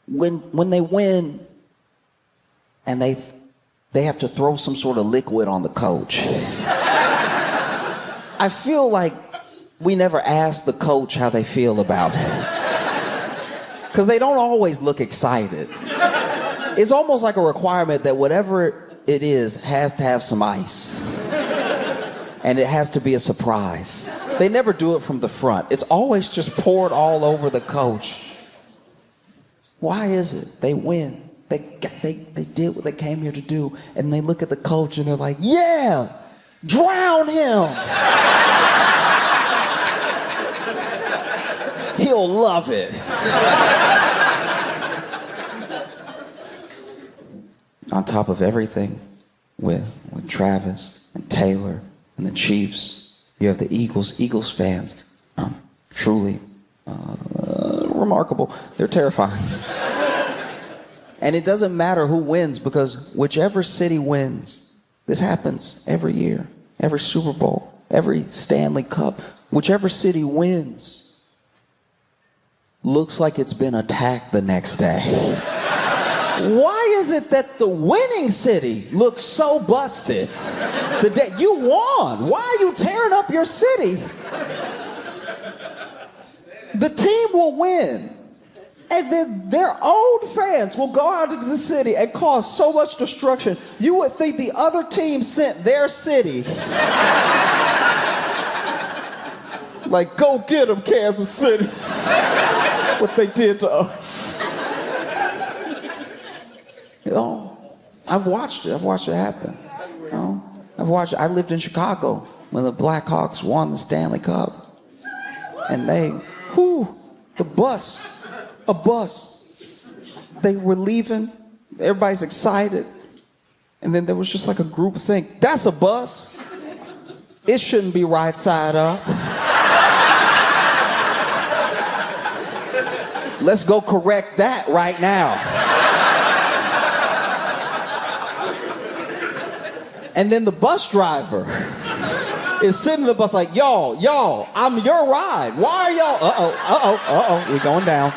when they win and they have to throw some sort of liquid on the coach. I feel like we never ask the coach how they feel about it. Because they don't always look excited. It's almost like a requirement that whatever it is has to have some ice. And it has to be a surprise. They never do it from the front. It's always just poured all over the coach. Why is it? They win. They did what they came here to do, and they look at the coach and they're like, yeah, drown him. He'll love it. On top of everything, with Travis and Taylor and the Chiefs, you have the Eagles. Eagles fans, truly remarkable. They're terrifying. And it doesn't matter who wins, because whichever city wins, this happens every year, every Super Bowl, every Stanley Cup, whichever city wins, looks like it's been attacked the next day. Why is it that the winning city looks so busted the day you won? Why are you tearing up your city? The team will win. And then their own fans will go out into the city and cause so much destruction, you would think the other team sent their city. Like, go get them, Kansas City. What they did to us. You know, I've watched it. I've watched it happen. You know, I lived in Chicago when the Blackhawks won the Stanley Cup. And a bus. They were leaving. Everybody's excited. And then there was just like a group think, that's a bus. It shouldn't be right side up. Let's go correct that right now. And then the bus driver is sitting in the bus like, y'all, I'm your ride. Why are y'all? We're going down.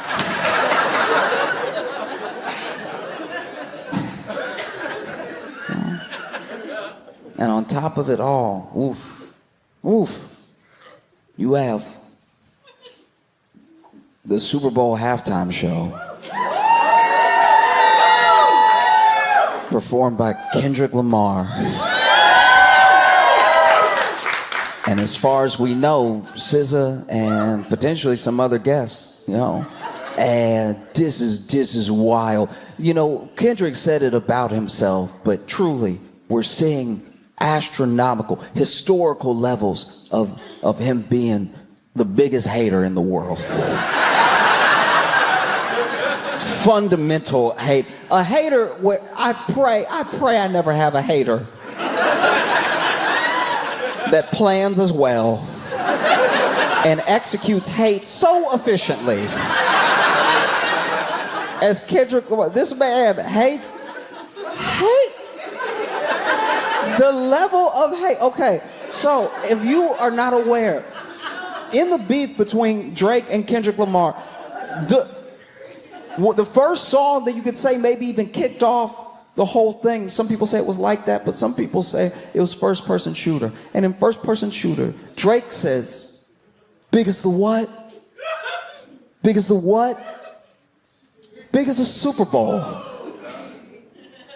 And on top of it all, you have the Super Bowl halftime show performed by Kendrick Lamar. And as far as we know, SZA and potentially some other guests, And this is wild. Kendrick said it about himself, but truly, we're seeing astronomical, historical levels of him being the biggest hater in the world. Fundamental hate. A hater where I pray I never have a hater that plans as well and executes hate so efficiently as Kendrick Lamar. This man hates hate. The level of hate. Okay, so if you are not aware, in the beef between Drake and Kendrick Lamar, the first song that you could say maybe even kicked off the whole thing, some people say it was like that, but some people say it was First Person Shooter. And in First Person Shooter, Drake says, big as the what? Big as the what? Big as the Super Bowl.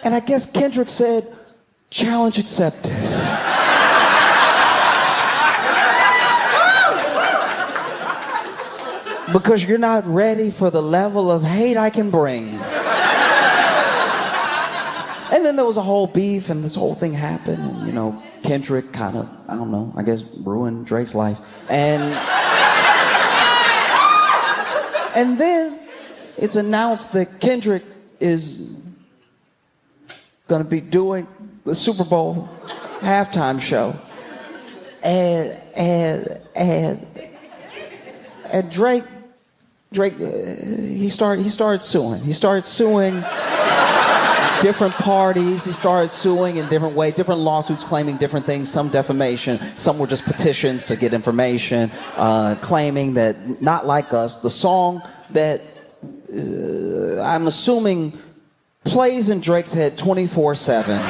And I guess Kendrick said, challenge accepted. Because you're not ready for the level of hate I can bring. And then there was a whole beef, and this whole thing happened, and Kendrick kind of, I don't know, I guess ruined Drake's life. And then it's announced that Kendrick is gonna be doing the Super Bowl halftime show. And Drake, he started suing. He started suing different parties. He started suing in different ways, different lawsuits claiming different things, some defamation, some were just petitions to get information, claiming that Not Like Us, the song that I'm assuming plays in Drake's head 24/7.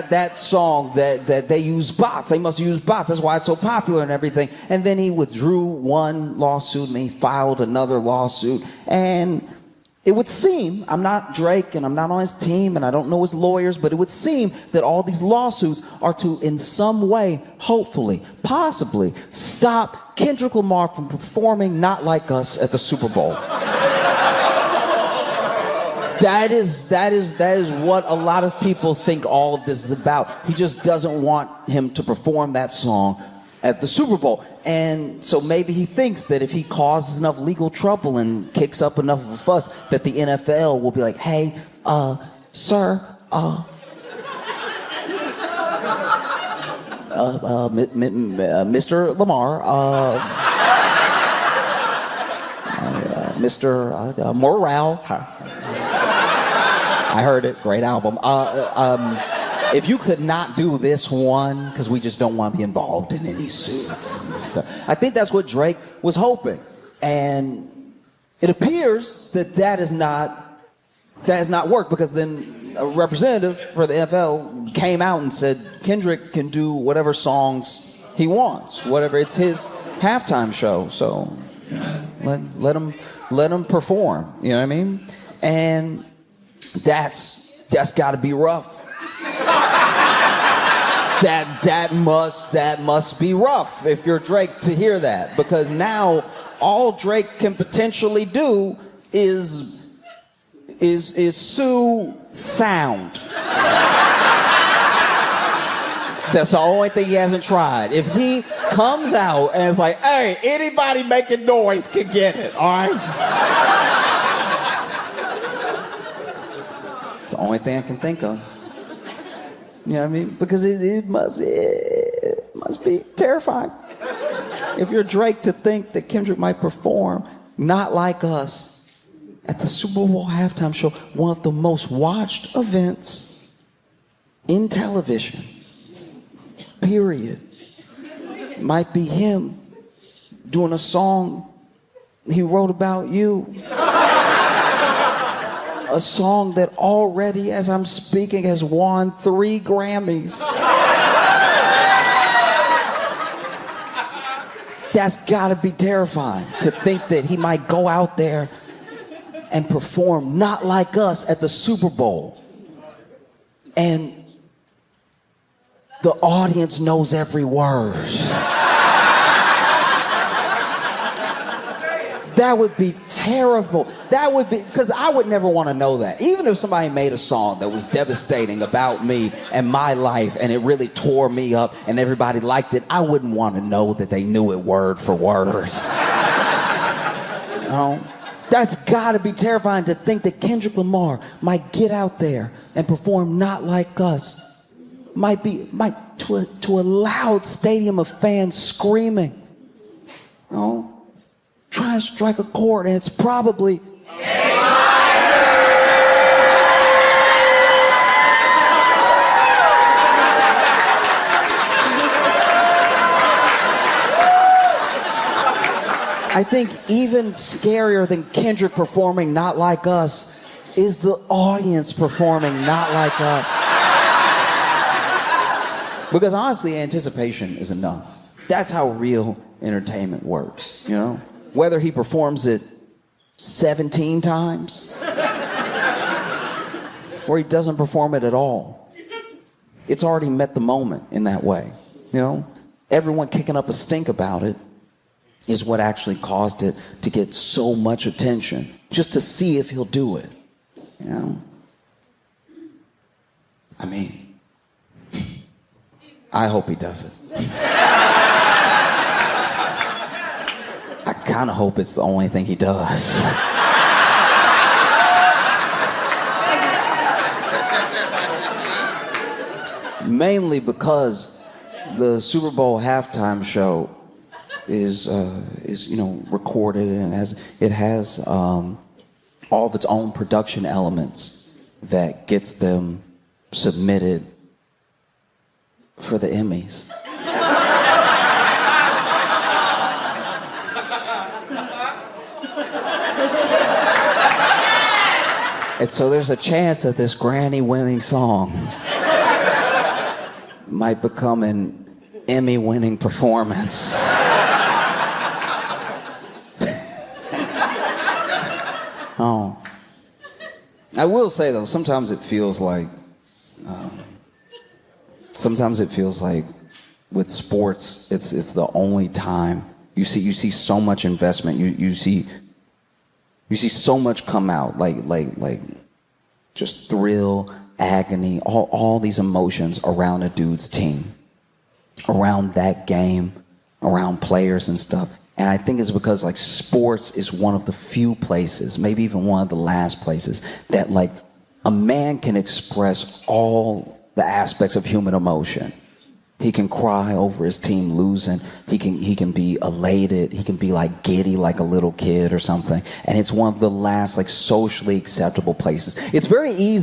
That song that they use bots. They must use bots. That's why it's so popular and everything. And then he withdrew one lawsuit and he filed another lawsuit. And it would seem, I'm not Drake and I'm not on his team and I don't know his lawyers, but it would seem that all these lawsuits are to, in some way, hopefully, possibly, stop Kendrick Lamar from performing Not Like Us at the Super Bowl. That is what a lot of people think all of this is about. He just doesn't want him to perform that song at the Super Bowl. And so maybe he thinks that if he causes enough legal trouble and kicks up enough of a fuss, that the NFL will be like, hey, sir, Mr. Lamar, Mr. Morale. I heard it. Great album. If you could not do this one, because we just don't want to be involved in any suits and stuff. I think that's what Drake was hoping. And it appears that has not worked, because then a representative for the NFL came out and said Kendrick can do whatever songs he wants, whatever. It's his halftime show. So let him perform. You know what I mean? And that's got to be rough. That must be rough if you're Drake to hear that, because now all Drake can potentially do is sue sound. That's the only thing he hasn't tried. If he comes out and is like, hey, anybody making noise can get it, all right? It's the only thing I can think of. You know what I mean? Because it must be terrifying. If you're Drake, to think that Kendrick might perform Not Like Us at the Super Bowl halftime show, one of the most watched events in television, period, might be him doing a song he wrote about you. A song that already, as I'm speaking, has won 3 Grammys. That's gotta be terrifying, to think that he might go out there and perform Not Like Us at the Super Bowl. And the audience knows every word. That would be terrible. That would be, because I would never want to know that. Even if somebody made a song that was devastating about me and my life and it really tore me up and everybody liked it, I wouldn't want to know that they knew it word for word. You know? That's got to be terrifying, to think that Kendrick Lamar might get out there and perform Not Like Us. Might to a loud stadium of fans screaming. You know? Try and strike a chord, and it's probably I think even scarier than Kendrick performing Not Like Us is the audience performing Not Like Us. Because honestly, anticipation is enough. That's how real entertainment works, you know? Whether he performs it 17 times or he doesn't perform it at all, it's already met the moment in that way, you know? Everyone kicking up a stink about it is what actually caused it to get so much attention, just to see if he'll do it, you know? I mean, I hope he does it. I kind of hope it's the only thing he does. Mainly because the Super Bowl halftime show is you know, recorded and it has all of its own production elements that gets them submitted for the Emmys. And so there's a chance that this Grammy-winning song might become an Emmy-winning performance. Oh. I will say, though, sometimes it feels like with sports, it's the only time you see so much investment. You see so much come out, like just thrill, agony, all these emotions around a dude's team, around that game, around players and stuff. And I think it's because like sports is one of the few places, maybe even one of the last places, that like a man can express all the aspects of human emotion. He can cry over his team losing. He can be elated. He can be like giddy like a little kid or something. And it's one of the last like socially acceptable places. It's very easy